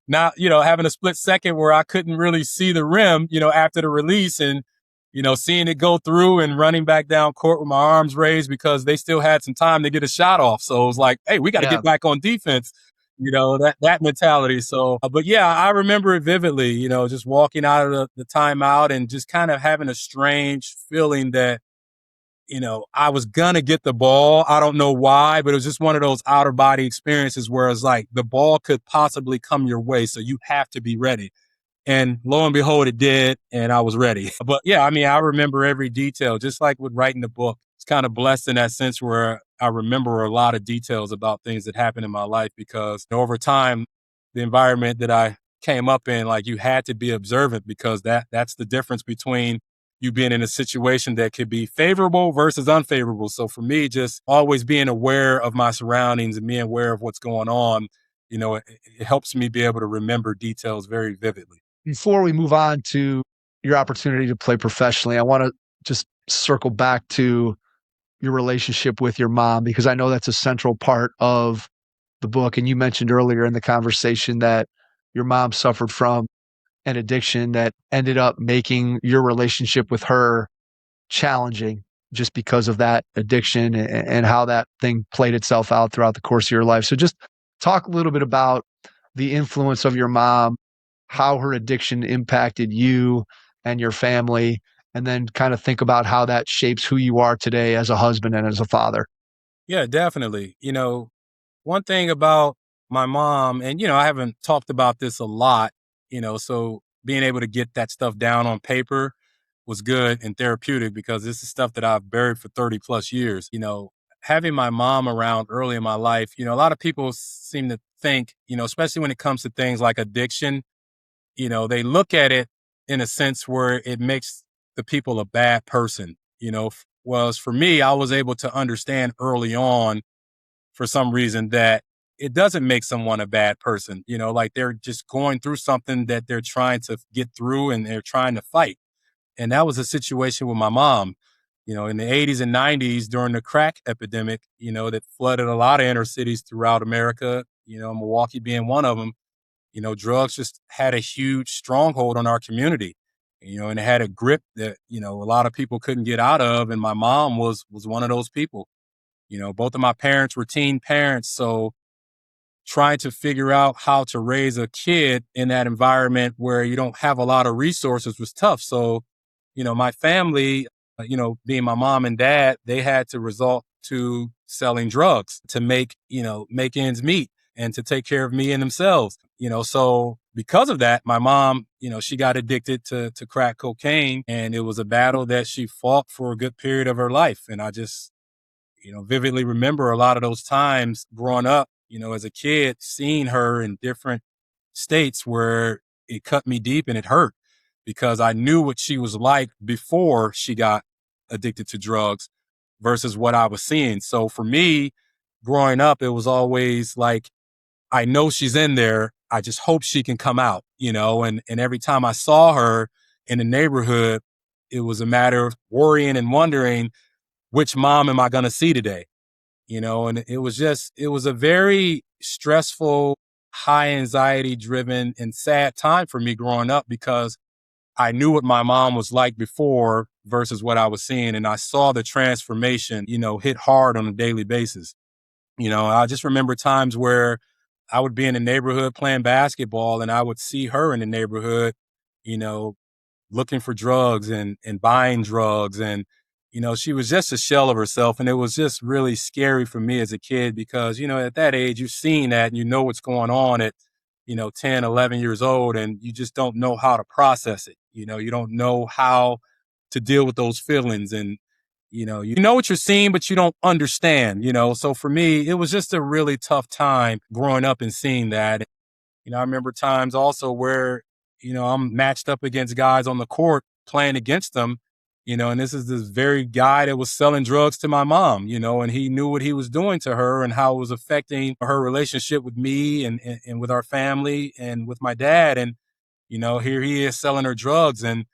not, having a split second where I couldn't really see the rim, after the release, and, seeing it go through and running back down court with my arms raised because they still had some time to get a shot off. So it was like, hey, we got to get back on defense, that mentality. So, but yeah, I remember it vividly, just walking out of the timeout and just kind of having a strange feeling that, I was gonna get the ball. I don't know why, but it was just one of those out of body experiences where it's like the ball could possibly come your way. So you have to be ready. And lo and behold, it did. And I was ready. But yeah, I remember every detail, just like with writing the book. It's kind of blessed in that sense where I remember a lot of details about things that happened in my life, because over time, the environment that I came up in, like, you had to be observant, because that's the difference between you being in a situation that could be favorable versus unfavorable. So for me, just always being aware of my surroundings and being aware of what's going on, it helps me be able to remember details very vividly. Before we move on to your opportunity to play professionally, I want to just circle back to your relationship with your mom, because I know that's a central part of the book. And you mentioned earlier in the conversation that your mom suffered from an addiction that ended up making your relationship with her challenging, just because of that addiction and how that thing played itself out throughout the course of your life. So just talk a little bit about the influence of your mom, how her addiction impacted you and your family, and then kind of think about how that shapes who you are today as a husband and as a father. Yeah, definitely. One thing about my mom, and, I haven't talked about this a lot, so being able to get that stuff down on paper was good and therapeutic, because this is stuff that I've buried for 30 plus years. Having my mom around early in my life, a lot of people seem to think, especially when it comes to things like addiction, they look at it in a sense where it makes the people a bad person. Whereas for me, I was able to understand early on, for some reason, that it doesn't make someone a bad person. Like, they're just going through something that they're trying to get through and they're trying to fight. And that was a situation with my mom, in the 80s and 90s during the crack epidemic, that flooded a lot of inner cities throughout America, Milwaukee being one of them. Drugs just had a huge stronghold on our community, and it had a grip that, a lot of people couldn't get out of. And my mom was one of those people. Both of my parents were teen parents. So trying to figure out how to raise a kid in that environment where you don't have a lot of resources was tough. So, my family, being my mom and dad, they had to resort to selling drugs to make ends meet and to take care of me and themselves. So because of that, my mom, she got addicted to crack cocaine, and it was a battle that she fought for a good period of her life. And I just, vividly remember a lot of those times growing up, as a kid, seeing her in different states where it cut me deep and it hurt because I knew what she was like before she got addicted to drugs versus what I was seeing. So for me, growing up, it was always like, I know she's in there. I just hope she can come out, and every time I saw her in the neighborhood, it was a matter of worrying and wondering, which mom am I going to see today? And it was a very stressful, high anxiety driven and sad time for me growing up because I knew what my mom was like before versus what I was seeing. And I saw the transformation, hit hard on a daily basis. I just remember times where I would be in the neighborhood playing basketball and I would see her in the neighborhood, you know, looking for drugs and buying drugs. And, she was just a shell of herself. And it was just really scary for me as a kid because, at that age, you're seeing that and you know what's going on at, 10, 11 years old, and you just don't know how to process it. You don't know how to deal with those feelings. And, you know what you're seeing, but you don't understand, So for me, it was just a really tough time growing up and seeing that. I remember times also where, I'm matched up against guys on the court playing against them, and this is this very guy that was selling drugs to my mom, and he knew what he was doing to her and how it was affecting her relationship with me and with our family and with my dad. And, here he is selling her drugs. And,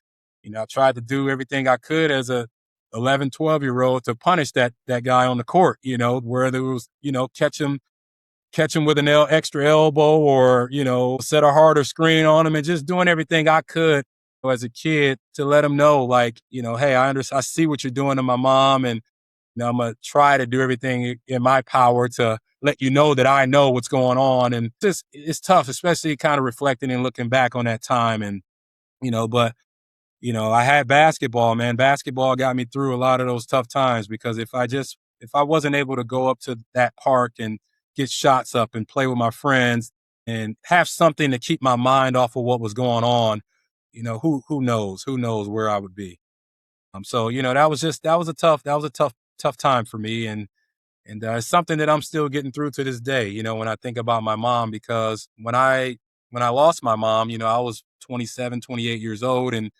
I tried to do everything I could as a 11, 12-year-old to punish that guy on the court, where there was, catch him with an extra elbow or, set a harder screen on him and just doing everything I could as a kid to let him know, like, hey, I see what you're doing to my mom. And, I'm going to try to do everything in my power to let you know that I know what's going on. And it's tough, especially kind of reflecting and looking back on that time. And, but I had basketball, man. Basketball got me through a lot of those tough times because if I wasn't able to go up to that park and get shots up and play with my friends and have something to keep my mind off of what was going on, who knows where I would be. So, that was a tough time for me. And it's something that I'm still getting through to this day, when I think about my mom, because when I lost my mom, I was 27, 28 years old, and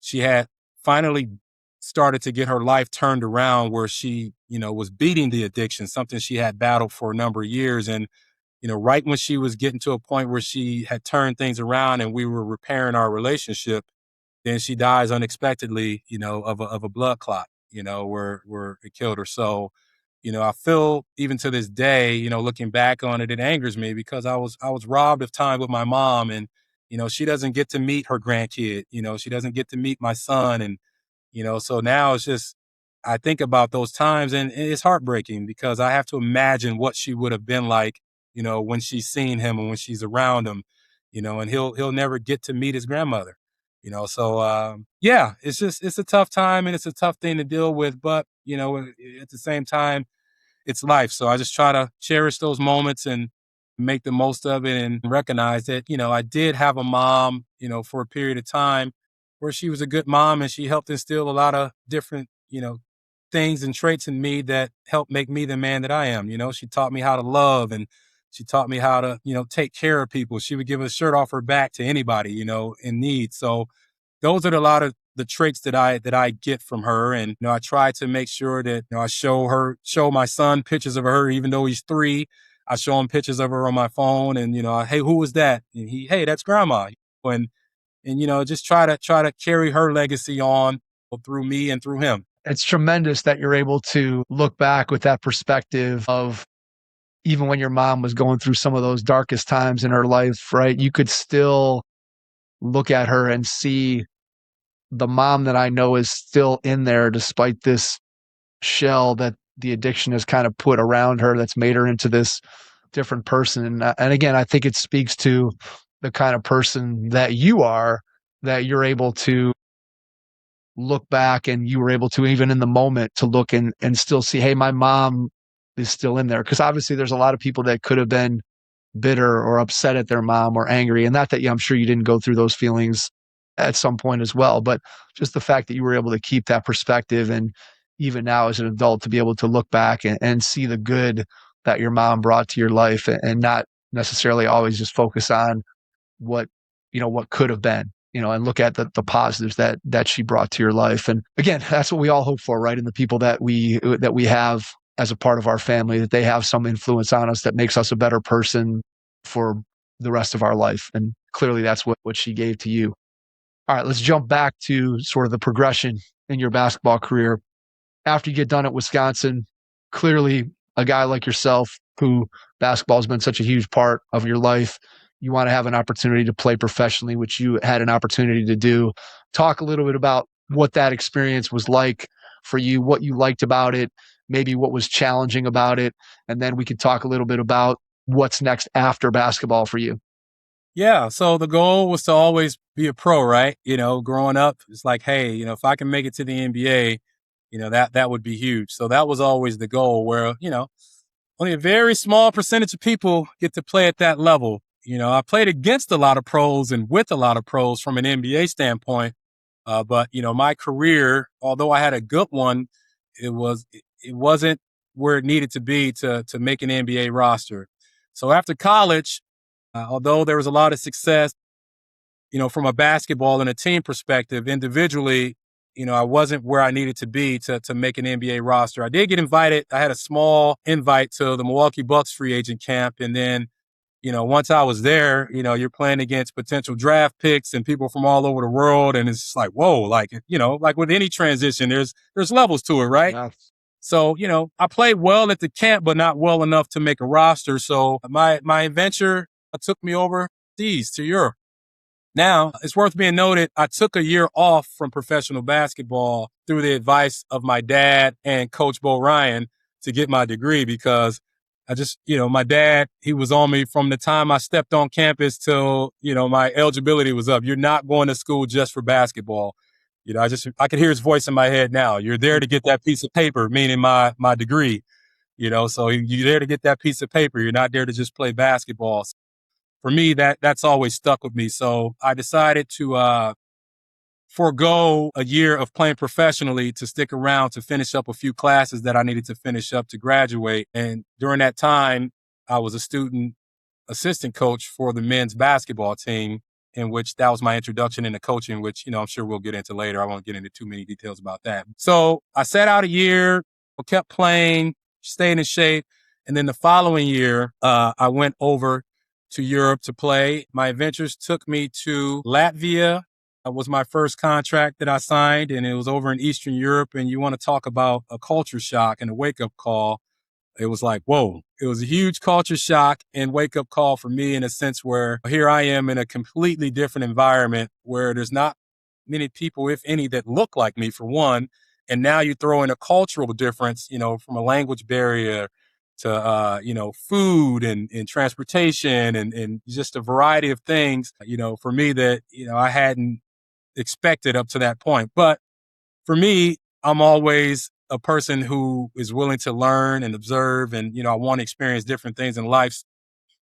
she had finally started to get her life turned around where she, was beating the addiction, something she had battled for a number of years. And, right when she was getting to a point where she had turned things around and we were repairing our relationship, then she dies unexpectedly, of a blood clot, where it killed her. So, I feel even to this day, looking back on it, it angers me because I was robbed of time with my mom. And, she doesn't get to meet her grandkid, she doesn't get to meet my son. And, so now it's just, I think about those times and it's heartbreaking because I have to imagine what she would have been like, when she's seen him and when she's around him, and he'll never get to meet his grandmother, So, yeah, it's a tough time and it's a tough thing to deal with, but, at the same time, it's life. So I just try to cherish those moments and make the most of it and recognize that, I did have a mom, for a period of time where she was a good mom and she helped instill a lot of different, things and traits in me that helped make me the man that I am. She taught me how to love and she taught me how to, take care of people. She would give a shirt off her back to anybody, in need. So those are a lot of the traits that I get from her. And, I try to make sure that, I show my son pictures of her, even though he's 3. I show him pictures of her on my phone and, hey, who was that? And hey, that's grandma. And, just try to carry her legacy on through me and through him. It's tremendous that you're able to look back with that perspective of even when your mom was going through some of those darkest times in her life, right? You could still look at her and see the mom that I know is still in there despite this shell that the addiction has kind of put around her that's made her into this different person. And again, I think it speaks to the kind of person that you are, that you're able to look back and you were able to, even in the moment, to look and still see, hey, my mom is still in there. Because obviously there's a lot of people that could have been bitter or upset at their mom or angry. And not that I'm sure you didn't go through those feelings at some point as well, but just the fact that you were able to keep that perspective, and even now as an adult to be able to look back and see the good that your mom brought to your life, and not necessarily always just focus on what, what could have been, and look at the positives that she brought to your life. And again, that's what we all hope for, right? And the people that we have as a part of our family, that they have some influence on us that makes us a better person for the rest of our life. And clearly that's what she gave to you. All right, let's jump back to sort of the progression in your basketball career. After you get done at Wisconsin, clearly a guy like yourself, who basketball has been such a huge part of your life, you want to have an opportunity to play professionally, which you had an opportunity to do. Talk a little bit about what that experience was like for you, what you liked about it, maybe what was challenging about it, and then we could talk a little bit about what's next after basketball for you. Yeah. So the goal was to always be a pro, right? Growing up, it's like, hey, if I can make it to the NBA, that would be huge. So that was always the goal, where, only a very small percentage of people get to play at that level. I played against a lot of pros and with a lot of pros from an NBA standpoint. But my career, although I had a good one, it wasn't where it needed to be to make an NBA roster. So after college, although there was a lot of success, from a basketball and a team perspective, individually, I wasn't where I needed to be to make an NBA roster. I did get invited. I had a small invite to the Milwaukee Bucks free agent camp. And then, once I was there, you're playing against potential draft picks and people from all over the world. And it's just like, whoa, like with any transition, there's levels to it, right? Yeah. So, I played well at the camp, but not well enough to make a roster. So my adventure took me overseas to Europe. Now, it's worth being noted, I took a year off from professional basketball through the advice of my dad and Coach Bo Ryan to get my degree, because I just, my dad, he was on me from the time I stepped on campus till, my eligibility was up. You're not going to school just for basketball. I could hear his voice in my head now. You're there to get that piece of paper, meaning my degree, so you're there to get that piece of paper. You're not there to just play basketball. For me, that's always stuck with me. So I decided to forego a year of playing professionally to stick around to finish up a few classes that I needed to finish up to graduate. And during that time, I was a student assistant coach for the men's basketball team, in which that was my introduction into coaching, which, I'm sure we'll get into later. I won't get into too many details about that. So I sat out a year, kept playing, stayed in shape. And then the following year, I went over to Europe to play. My adventures took me to Latvia. It was my first contract that I signed, and it was over in Eastern Europe. And you want to talk about a culture shock and a wake-up call. It was like, whoa, it was a huge culture shock and wake-up call for me, in a sense where here I am in a completely different environment where there's not many people, if any, that look like me, for one. And now you throw in a cultural difference, from a language barrier to, food and transportation and just a variety of things, for me that, I hadn't expected up to that point. But for me, I'm always a person who is willing to learn and observe, and, I want to experience different things in life.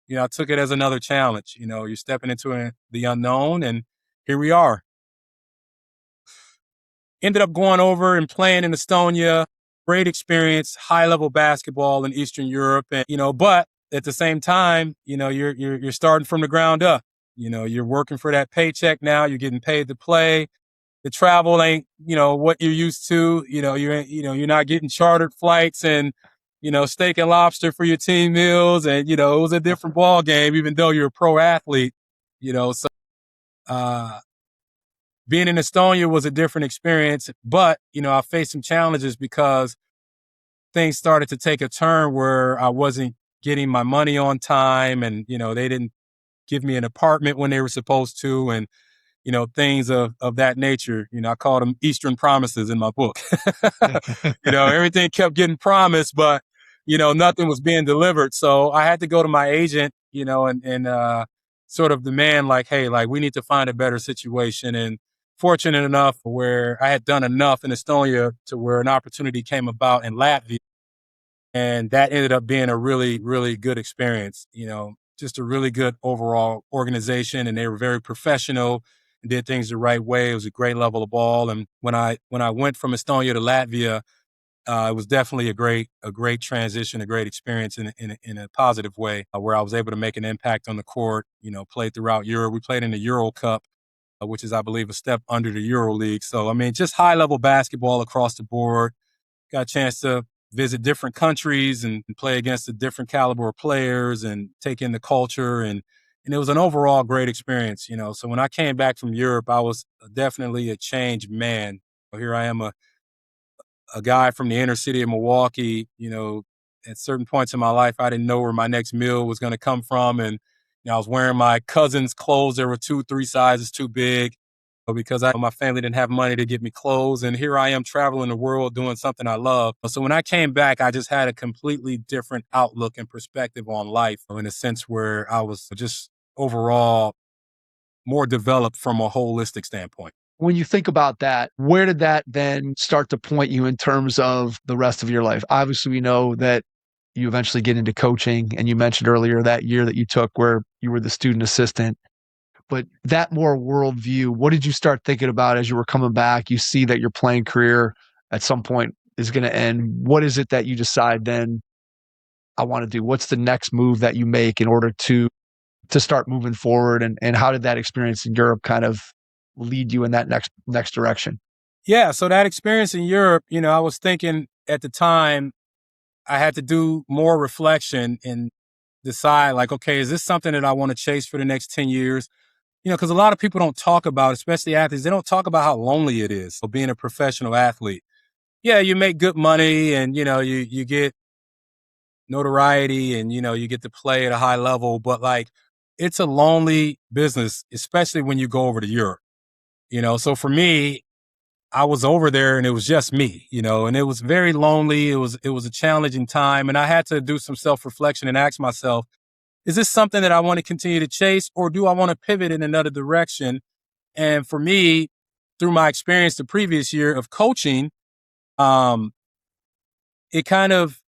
I took it as another challenge. You're stepping into the unknown, and here we are. Ended up going over and playing in Estonia. Great experience, high-level basketball in Eastern Europe. And, but at the same time, you're starting from the ground up. You're working for that paycheck now. You're getting paid to play. The travel ain't, what you're used to. You're not getting chartered flights and, steak and lobster for your team meals. And, it was a different ball game, even though you're a pro athlete, so, being in Estonia was a different experience, but, I faced some challenges because things started to take a turn where I wasn't getting my money on time, and, they didn't give me an apartment when they were supposed to, and, things of that nature. I called them Eastern promises in my book. Everything kept getting promised, but, nothing was being delivered. So I had to go to my agent, and sort of demand, like, hey, like, we need to find a better situation. And fortunate enough where I had done enough in Estonia to where an opportunity came about in Latvia. And that ended up being a really, really good experience, just a really good overall organization, and they were very professional and did things the right way. It was a great level of ball. And when I went from Estonia to Latvia, it was definitely a great transition, a great experience in a positive way, where I was able to make an impact on the court. Played throughout Europe. We played in the Euro Cup, which is, I believe, a step under the Euro League. So, I mean, just high level basketball across the board. Got a chance to visit different countries and play against a different caliber of players and take in the culture. And it was an overall great experience, So when I came back from Europe, I was definitely a changed man. Here I am, a guy from the inner city of Milwaukee. At certain points in my life, I didn't know where my next meal was going to come from. And I was wearing my cousin's clothes that were 2-3 sizes too big, because my family didn't have money to get me clothes. And here I am traveling the world doing something I love. So when I came back, I just had a completely different outlook and perspective on life, in a sense where I was just overall more developed from a holistic standpoint. When you think about that, where did that then start to point you in terms of the rest of your life? Obviously, we know that you eventually get into coaching, and you mentioned earlier that year that you took where you were the student assistant. But that more worldview, what did you start thinking about as you were coming back? You see that your playing career at some point is going to end. What is it that you decide then, I want to do? What's the next move that you make in order to start moving forward? And how did that experience in Europe kind of lead you in that next direction? Yeah, so that experience in Europe, I was thinking at the time I had to do more reflection and decide, like, okay, is this something that I want to chase for the next 10 years? Because a lot of people don't talk about, especially athletes, they don't talk about how lonely it is being a professional athlete. Yeah, you make good money and, you get notoriety and, you get to play at a high level, but like, it's a lonely business, especially when you go over to Europe. So for me, I was over there and it was just me, and it was very lonely. It was a challenging time, and I had to do some self-reflection and ask myself, is this something that I want to continue to chase, or do I want to pivot in another direction? And for me, through my experience the previous year of coaching, it kind of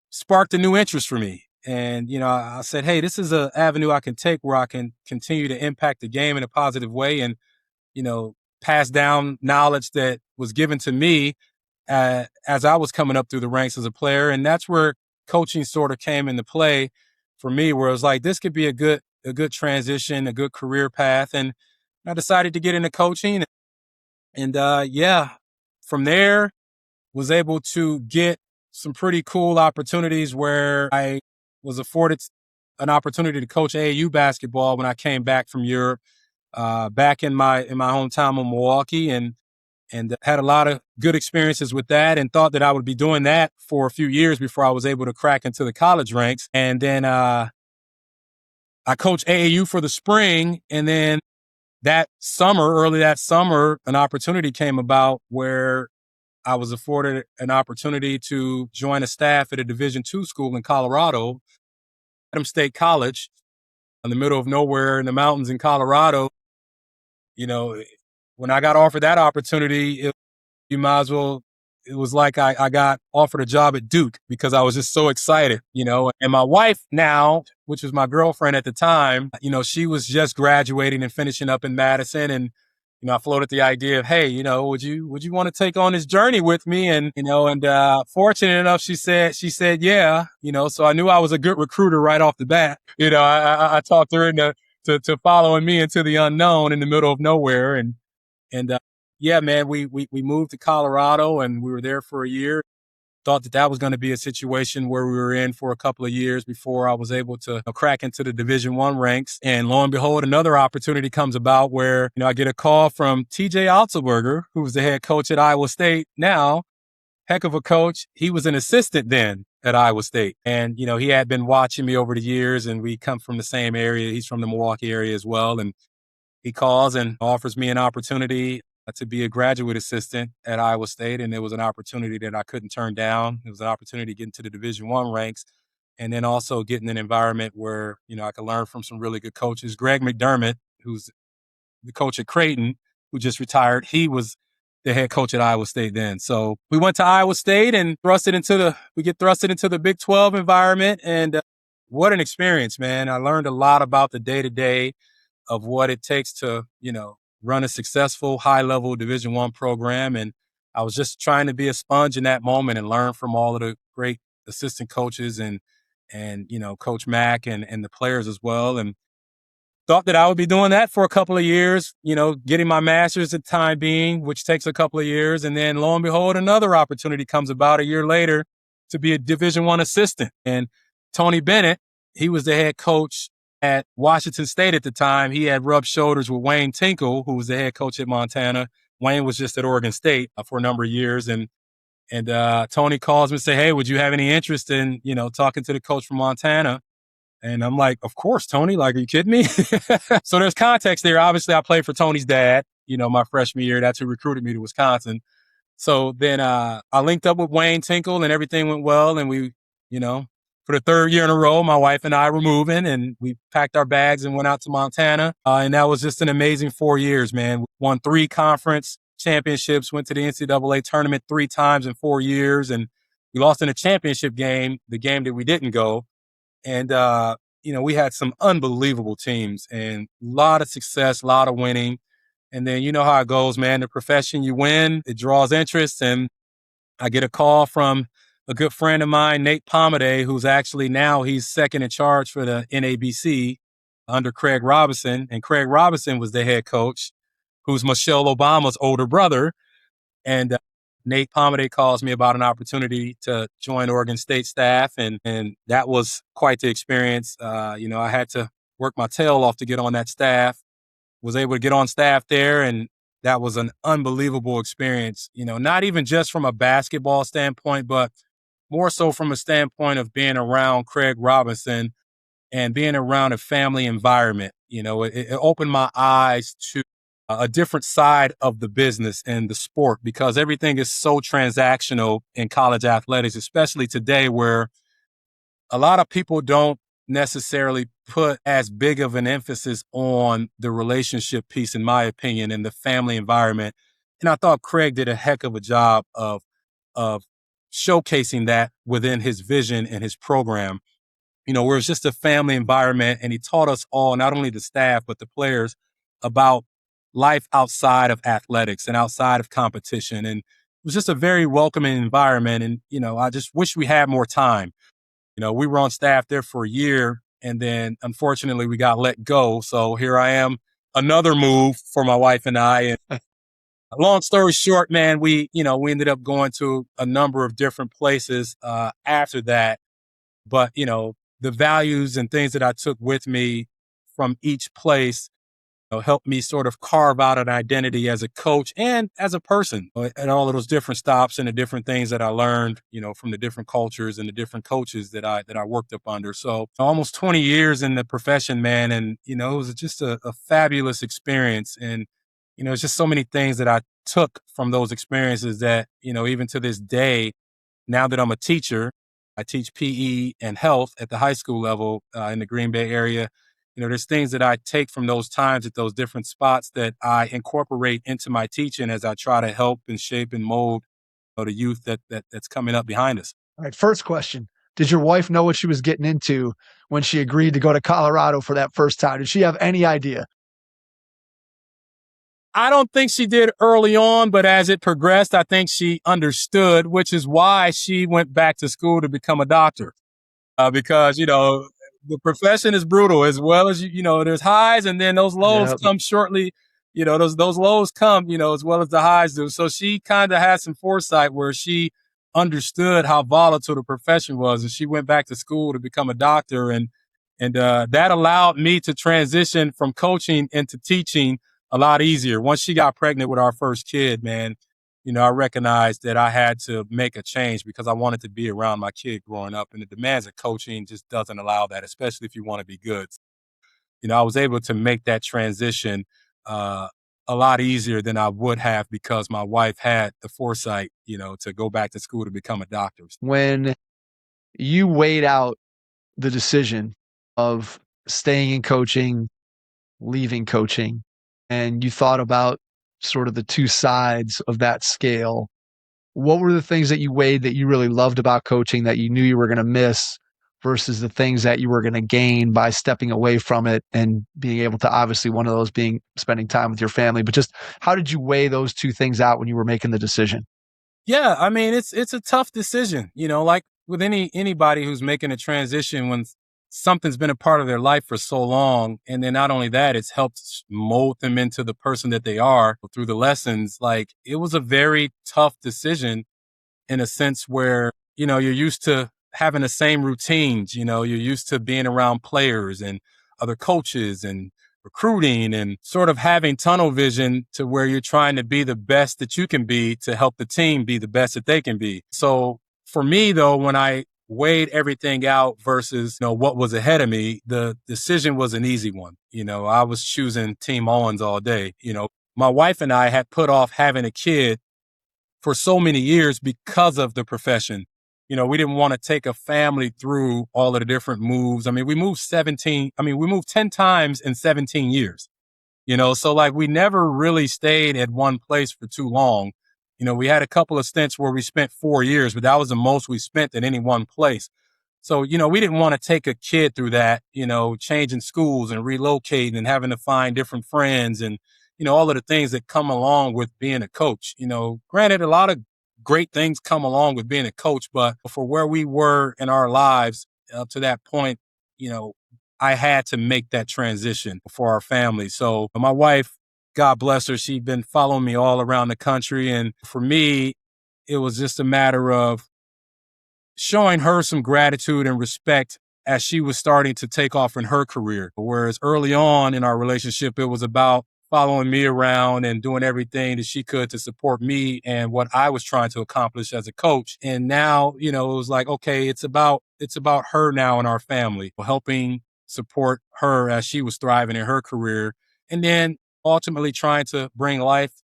sparked a new interest for me. And, I said, hey, this is an avenue I can take where I can continue to impact the game in a positive way and, pass down knowledge that was given to me as I was coming up through the ranks as a player. And that's where coaching sort of came into play for me, where it was like, this could be a good transition, a good career path. And I decided to get into coaching. And from there, was able to get some pretty cool opportunities where I was afforded an opportunity to coach AAU basketball when I came back from Europe, back in my hometown of Milwaukee, and had a lot of good experiences with that, and thought that I would be doing that for a few years before I was able to crack into the college ranks. And then I coached AAU for the spring, and then early that summer, an opportunity came about where I was afforded an opportunity to join a staff at a Division II school in Colorado, Adams State College, in the middle of nowhere in the mountains in Colorado. When I got offered that opportunity, it was like I got offered a job at Duke, because I was just so excited, And my wife now, which was my girlfriend at the time, she was just graduating and finishing up in Madison. And, I floated the idea of, hey, would you want to take on this journey with me? And, fortunate enough, she said, yeah, so I knew I was a good recruiter right off the bat. I talked her into to following me into the unknown in the middle of nowhere. And yeah, man, we moved to Colorado and we were there for a year. Thought that was going to be a situation where we were in for a couple of years before I was able to crack into the Division I ranks. And lo and behold, another opportunity comes about where, I get a call from TJ Otzelberger, who was the head coach at Iowa State now. Heck of a coach. He was an assistant then at Iowa State. And, he had been watching me over the years, and we come from the same area. He's from the Milwaukee area as well. And he calls and offers me an opportunity to be a graduate assistant at Iowa State. And it was an opportunity that I couldn't turn down. It was an opportunity to get into the Division I ranks, and then also get in an environment where, I could learn from some really good coaches. Greg McDermott, who's the coach at Creighton, who just retired, he was the head coach at Iowa State then. So we went to Iowa State and we get thrusted into the Big 12 environment. And what an experience, man. I learned a lot about the day-to-day of what it takes to, run a successful high-level Division I program. And I was just trying to be a sponge in that moment and learn from all of the great assistant coaches and Coach Mack and the players as well. And thought that I would be doing that for a couple of years, getting my master's at the time being, which takes a couple of years. And then lo and behold, another opportunity comes about a year later to be a Division I assistant. And Tony Bennett, he was the head coach at Washington State at the time. He had rubbed shoulders with Wayne Tinkle, who was the head coach at Montana. Wayne was just at Oregon State for a number of years. And Tony calls me and say, hey, would you have any interest in, talking to the coach from Montana? And I'm like, of course, Tony, like, are you kidding me? So there's context there. Obviously, I played for Tony's dad, my freshman year. That's who recruited me to Wisconsin. So then I linked up with Wayne Tinkle and everything went well. And we, for the third year in a row, my wife and I were moving and we packed our bags and went out to Montana. And that was just an amazing 4 years, man. We won 3 conference championships, went to the NCAA tournament 3 times in 4 years. And we lost in a championship game, the game that we didn't go. And, we had some unbelievable teams and a lot of success, a lot of winning. And then you know how it goes, man. The profession, you win, it draws interest. And I get a call from a good friend of mine, Nate Pomaday, who's actually now he's second in charge for the NABC under Craig Robinson. And Craig Robinson was the head coach, who's Michelle Obama's older brother. And Nate Pomaday calls me about an opportunity to join Oregon State staff. And that was quite the experience. I had to work my tail off to get on that staff, was able to get on staff there. And that was an unbelievable experience, not even just from a basketball standpoint, but more so from a standpoint of being around Craig Robinson and being around a family environment. It opened my eyes to a different side of the business and the sport, because everything is so transactional in college athletics, especially today, where a lot of people don't necessarily put as big of an emphasis on the relationship piece, in my opinion, and the family environment. And I thought Craig did a heck of a job of showcasing that within his vision and his program, where it's just a family environment. And he taught us all, not only the staff, but the players, about life outside of athletics and outside of competition. And it was just a very welcoming environment. And, I just wish we had more time. We were on staff there for a year, and then unfortunately we got let go. So here I am, another move for my wife and I. And long story short, man, we ended up going to a number of different places after that. But, the values and things that I took with me from each place helped me sort of carve out an identity as a coach and as a person at all of those different stops and the different things that I learned, from the different cultures and the different coaches that I worked up under. So almost 20 years in the profession, man. And, it was just a fabulous experience. And, it's just so many things that I took from those experiences that, even to this day, now that I'm a teacher, I teach PE and health at the high school level in the Green Bay area. There's things that I take from those times at those different spots that I incorporate into my teaching as I try to help and shape and mold the youth that's coming up behind us. All right, first question. Did your wife know what she was getting into when she agreed to go to Colorado for that first time? Did she have any idea? I don't think she did early on, but as it progressed, I think she understood, which is why she went back to school to become a doctor. Because, the profession is brutal, as well as, there's highs and then those lows come shortly. Those lows come, as well as the highs do. So she kind of had some foresight where she understood how volatile the profession was. And she went back to school to become a doctor. And that allowed me to transition from coaching into teaching a lot easier. Once she got pregnant with our first kid, man, I recognized that I had to make a change because I wanted to be around my kid growing up, and the demands of coaching just doesn't allow that, especially if you want to be good. I was able to make that transition a lot easier than I would have because my wife had the foresight, to go back to school to become a doctor. When you weighed out the decision of staying in coaching, leaving coaching, and you thought about sort of the two sides of that scale, what were the things that you weighed that you really loved about coaching that you knew you were going to miss versus the things that you were going to gain by stepping away from it and being able to, obviously one of those being spending time with your family. But just how did you weigh those two things out when you were making the decision? Yeah, I mean, it's a tough decision, like with anybody who's making a transition when something's been a part of their life for so long. And then not only that, it's helped mold them into the person that they are through the lessons. Like, it was a very tough decision in a sense where, you're used to having the same routines, you're used to being around players and other coaches and recruiting and sort of having tunnel vision to where you're trying to be the best that you can be to help the team be the best that they can be. So for me, though, when I weighed everything out versus, what was ahead of me, the decision was an easy one. I was choosing Team Owens all day. My wife and I had put off having a kid for so many years because of the profession. We didn't want to take a family through all of the different moves. I mean, we moved 10 times in 17 years, so like we never really stayed at one place for too long. We had a couple of stints where we spent 4 years, but that was the most we spent at any one place. So, we didn't want to take a kid through that, changing schools and relocating and having to find different friends and, all of the things that come along with being a coach. Granted, a lot of great things come along with being a coach, but for where we were in our lives up to that point, I had to make that transition for our family. So my wife, God bless her, she'd been following me all around the country. And for me, it was just a matter of showing her some gratitude and respect as she was starting to take off in her career. Whereas early on in our relationship, it was about following me around and doing everything that she could to support me and what I was trying to accomplish as a coach. And now, it was like, okay, it's about her now and our family, helping support her as she was thriving in her career. And then ultimately trying to bring life,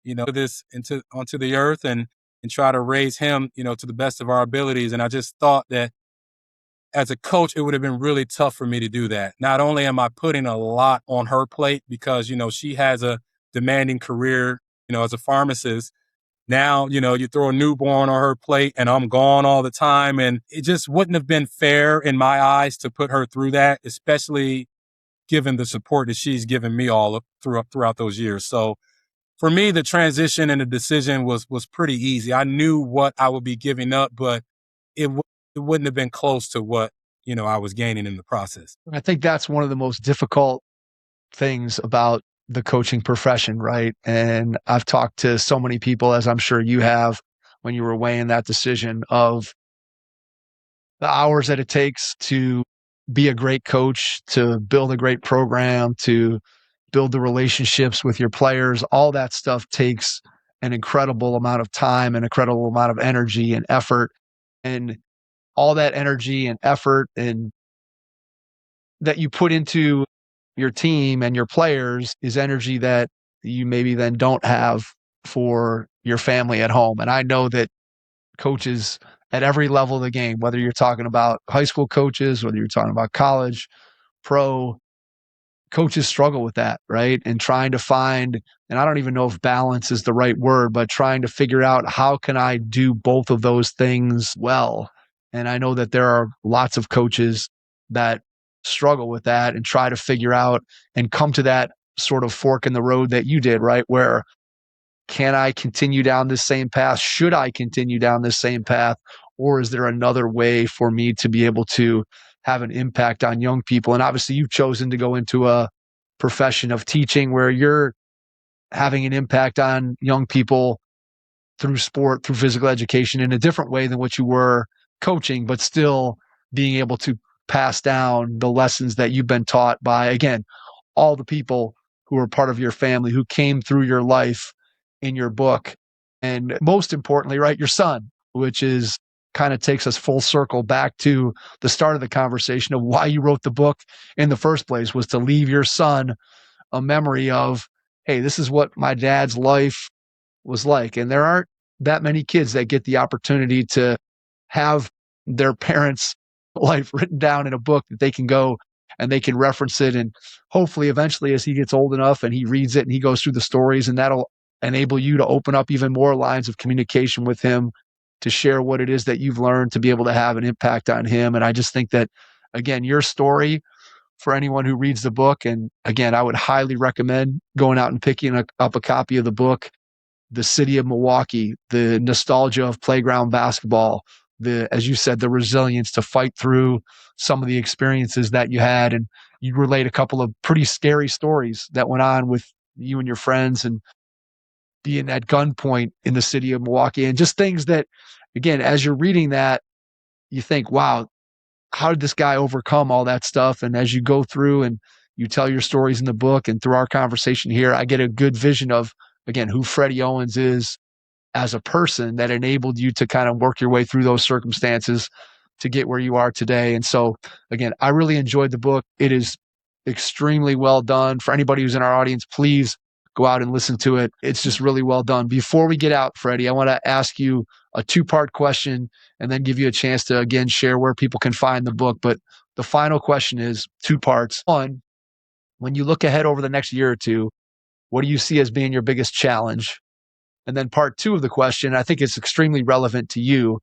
onto the earth and try to raise him, to the best of our abilities. And I just thought that as a coach, it would have been really tough for me to do that. Not only am I putting a lot on her plate because, she has a demanding career, as a pharmacist. Now, you throw a newborn on her plate and I'm gone all the time. And it just wouldn't have been fair in my eyes to put her through that, especially given the support that she's given me throughout those years. So for me, the transition and the decision was pretty easy. I knew what I would be giving up, but it wouldn't have been close to what, I was gaining in the process. I think that's one of the most difficult things about the coaching profession, right? And I've talked to so many people, as I'm sure you have, when you were weighing that decision of the hours that it takes to be a great coach, to build a great program, to build the relationships with your players. All that stuff takes an incredible amount of time, an incredible amount of energy and effort. And all that energy and effort and that you put into your team and your players is energy that you maybe then don't have for your family at home. And I know that coaches at every level of the game, whether you're talking about high school coaches, whether you're talking about college, pro, coaches struggle with that, right? And trying to find, and I don't even know if balance is the right word, but trying to figure out how can I do both of those things well. And I know that there are lots of coaches that struggle with that and try to figure out and come to that sort of fork in the road that you did, right? Where can I continue down this same path? Should I continue down this same path? Or is there another way for me to be able to have an impact on young people? And obviously you've chosen to go into a profession of teaching where you're having an impact on young people through sport, through physical education in a different way than what you were coaching, but still being able to pass down the lessons that you've been taught by, again, all the people who are part of your family, who came through your life in your book. And most importantly, right, your son, which is kind of takes us full circle back to the start of the conversation of why you wrote the book in the first place, was to leave your son a memory of, hey, this is what my dad's life was like. And there aren't that many kids that get the opportunity to have their parents' life written down in a book that they can go and they can reference it. And hopefully eventually as he gets old enough and he reads it and he goes through the stories, and that'll enable you to open up even more lines of communication with him to share what it is that you've learned to be able to have an impact on him. And I just think that, again, your story for anyone who reads the book, and again, I would highly recommend going out and picking up a copy of the book, the city of Milwaukee, the nostalgia of playground basketball, as you said, the resilience to fight through some of the experiences that you had. And you relate a couple of pretty scary stories that went on with you and your friends and being at gunpoint in the city of Milwaukee, and just things that, again, as you're reading that, you think, wow, how did this guy overcome all that stuff? And as you go through and you tell your stories in the book and through our conversation here, I get a good vision of, again, who Freddie Owens is as a person that enabled you to kind of work your way through those circumstances to get where you are today. And so, again, I really enjoyed the book. It is extremely well done. For anybody who's in our audience, please go out and listen to it. It's just really well done. Before we get out, Freddie, I want to ask you a two-part question and then give you a chance to, again, share where people can find the book. But the final question is two parts. One, when you look ahead over the next year or two, what do you see as being your biggest challenge? And then part two of the question, I think it's extremely relevant to you.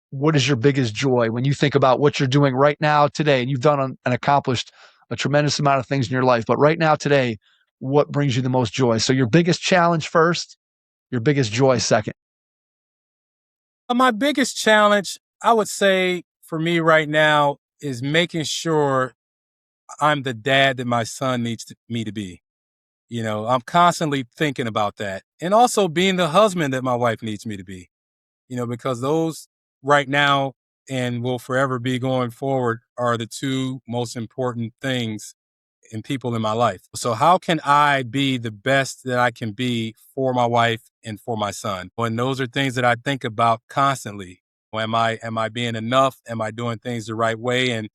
What is your biggest joy when you think about what you're doing right now today? And you've done and accomplished a tremendous amount of things in your life, but right now today, what brings you the most joy? So your biggest challenge first, your biggest joy second. My biggest challenge, I would say for me right now, is making sure I'm the dad that my son needs me to be. I'm constantly thinking about that. And also being the husband that my wife needs me to be, because those right now and will forever be going forward are the two most important things and people in my life. So how can I be the best that I can be for my wife and for my son? And those are things that I think about constantly. Am I being enough? Am I doing things the right way? And,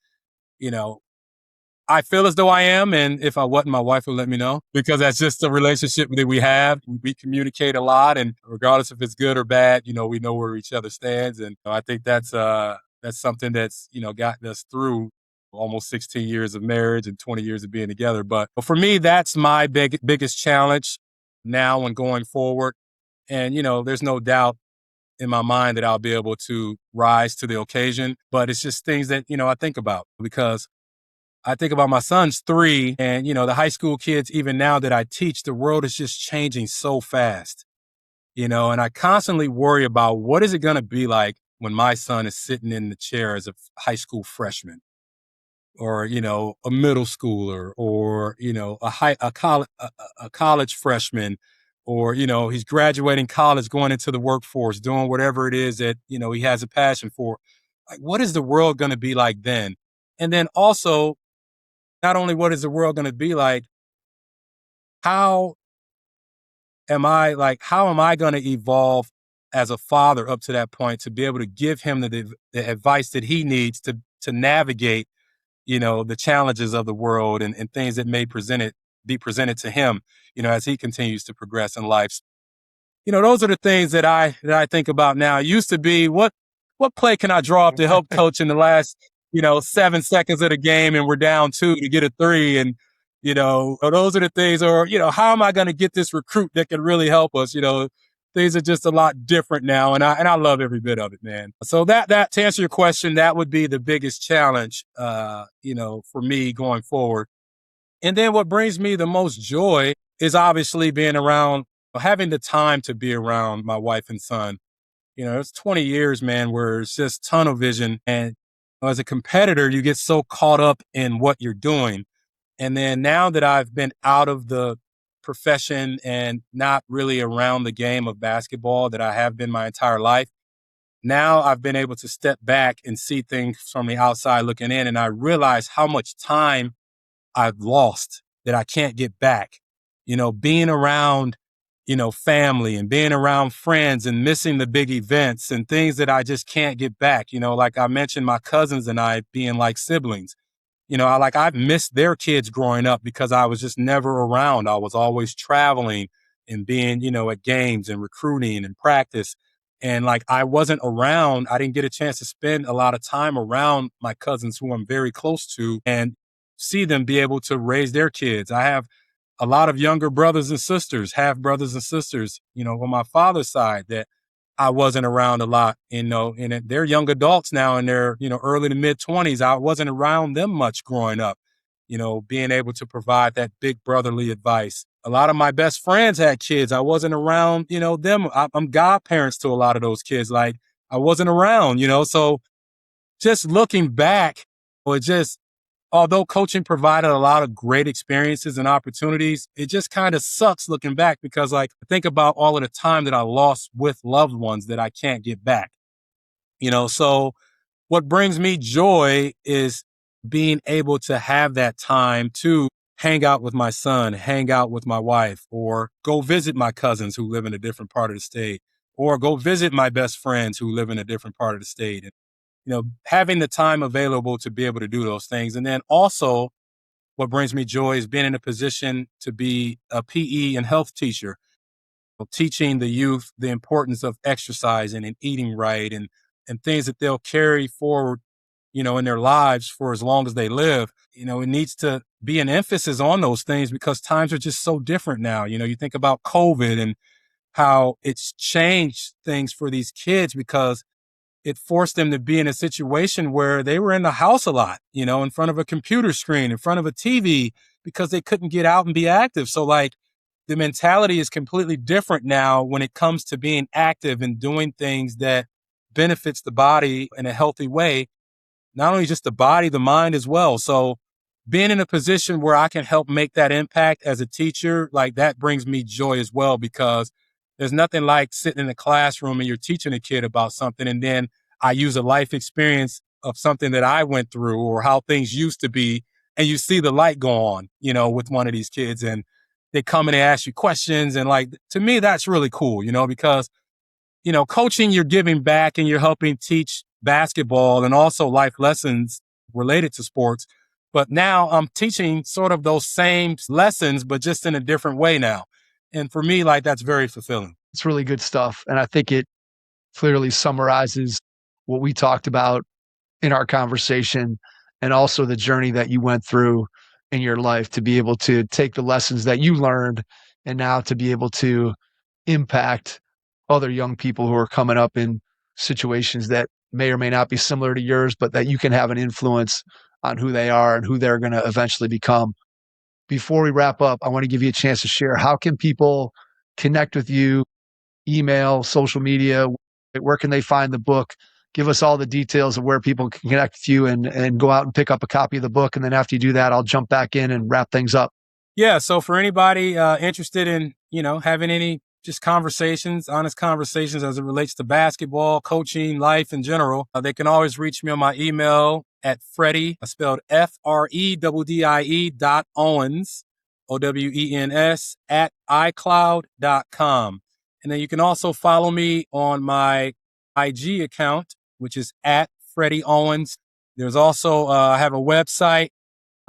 I feel as though I am. And if I wasn't, my wife would let me know, because that's just the relationship that we have. We communicate a lot, and regardless if it's good or bad, we know where each other stands. And I think that's something that's, gotten us through almost 16 years of marriage and 20 years of being together. But for me, that's my biggest challenge now and going forward. And, there's no doubt in my mind that I'll be able to rise to the occasion. But it's just things that, I think about, because I think about my son's 3 and, the high school kids, even now that I teach, the world is just changing so fast, and I constantly worry about what is it going to be like when my son is sitting in the chair as a high school freshman, or, a middle schooler, or, a college freshman, or, he's graduating college, going into the workforce, doing whatever it is that, he has a passion for. Like, what is the world going to be like then? And then also, not only what is the world going to be like, how am I going to evolve as a father up to that point to be able to give him the advice that he needs to navigate, the challenges of the world and things that may be presented to him, as he continues to progress in life. Those are the things that I think about now. It used to be, what play can I draw up to help coach in the last 7 seconds of the game and we're down 2 to get a 3. And, those are the things, or, how am I going to get this recruit that can really help us? Things are just a lot different now. And I love every bit of it, man. So that to answer your question, that would be the biggest challenge, for me going forward. And then what brings me the most joy is obviously being around, having the time to be around my wife and son. It's 20 years, man, where it's just tunnel vision. And as a competitor, you get so caught up in what you're doing. And then now that I've been out of the profession and not really around the game of basketball that I have been my entire life, now I've been able to step back and see things from the outside looking in. And I realize how much time I've lost that I can't get back. Being around, family and being around friends and missing the big events and things that I just can't get back. Like I mentioned, my cousins and I being like siblings. I've missed their kids growing up because I was just never around. I was always traveling and being, at games and recruiting and practice. And I wasn't around. I didn't get a chance to spend a lot of time around my cousins who I'm very close to and see them be able to raise their kids. I have a lot of younger brothers and sisters, half brothers and sisters, on my father's side that I wasn't around a lot, and they're young adults now in their, early to mid 20s. I wasn't around them much growing up, being able to provide that big brotherly advice. A lot of my best friends had kids. I wasn't around, them. I'm godparents to a lot of those kids. Like, I wasn't around, so just looking back, although coaching provided a lot of great experiences and opportunities, it just kind of sucks looking back because, like, think about all of the time that I lost with loved ones that I can't get back. So what brings me joy is being able to have that time to hang out with my son, hang out with my wife, or go visit my cousins who live in a different part of the state, or go visit my best friends who live in a different part of the state. And, having the time available to be able to do those things. And then also what brings me joy is being in a position to be a PE and health teacher, teaching the youth the importance of exercising and eating right and things that they'll carry forward, in their lives for as long as they live. It needs to be an emphasis on those things because times are just so different now. You think about COVID and how it's changed things for these kids because it forced them to be in a situation where they were in the house a lot, in front of a computer screen, in front of a TV, because they couldn't get out and be active. So, like, the mentality is completely different now when it comes to being active and doing things that benefits the body in a healthy way. Not only just the body, the mind as well. So being in a position where I can help make that impact as a teacher, like, that brings me joy as well, because there's nothing like sitting in a classroom and you're teaching a kid about something, and then I use a life experience of something that I went through or how things used to be, and you see the light go on, with one of these kids, and they come and they ask you questions. And, like, to me, that's really cool, because, coaching, you're giving back and you're helping teach basketball and also life lessons related to sports. But now I'm teaching sort of those same lessons, but just in a different way now. And for me, like, that's very fulfilling. It's really good stuff. And I think it clearly summarizes what we talked about in our conversation, and also the journey that you went through in your life to be able to take the lessons that you learned and now to be able to impact other young people who are coming up in situations that may or may not be similar to yours, but that you can have an influence on who they are and who they're going to eventually become. Before we wrap up, I want to give you a chance to share, how can people connect with you? Email, social media, where can they find the book? Give us all the details of where people can connect with you and go out and pick up a copy of the book. And then after you do that, I'll jump back in and wrap things up. Yeah. So for anybody interested in, having any just conversations, honest conversations as it relates to basketball, coaching, life in general, they can always reach me on my email at Freddie, spelled FREDDIE.Owens, OWENS, at iCloud.com. And then you can also follow me on my IG account, which is at Freddie Owens. There's also, I have a website.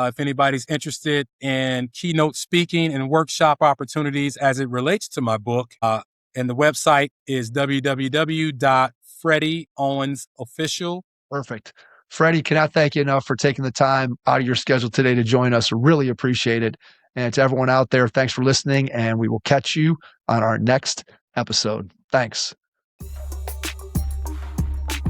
If anybody's interested in keynote speaking and workshop opportunities as it relates to my book, and the website is www.freddieowensofficial. Perfect. Freddie, cannot thank you enough for taking the time out of your schedule today to join us. Really appreciate it. And to everyone out there, thanks for listening, and we will catch you on our next episode. Thanks.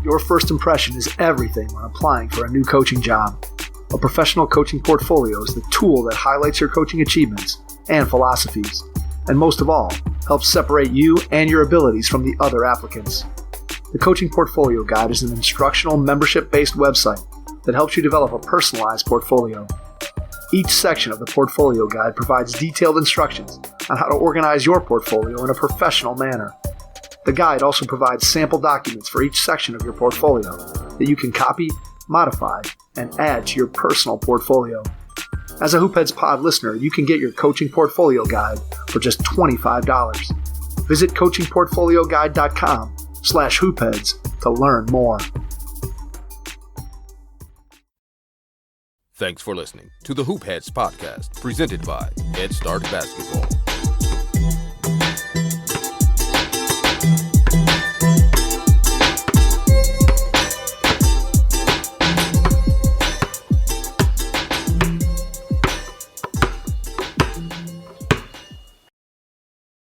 Your first impression is everything when applying for a new coaching job. A professional coaching portfolio is the tool that highlights your coaching achievements and philosophies, and most of all, helps separate you and your abilities from the other applicants. The Coaching Portfolio Guide is an instructional, membership-based website that helps you develop a personalized portfolio. Each section of the Portfolio Guide provides detailed instructions on how to organize your portfolio in a professional manner. The guide also provides sample documents for each section of your portfolio that you can copy, modify, and add to your personal portfolio. As a Hoopheads Pod listener, you can get your Coaching Portfolio Guide for just $25. Visit coachingportfolioguide.com/hoopheads to learn more. Thanks for listening to the Hoopheads podcast, presented by Head Start Basketball.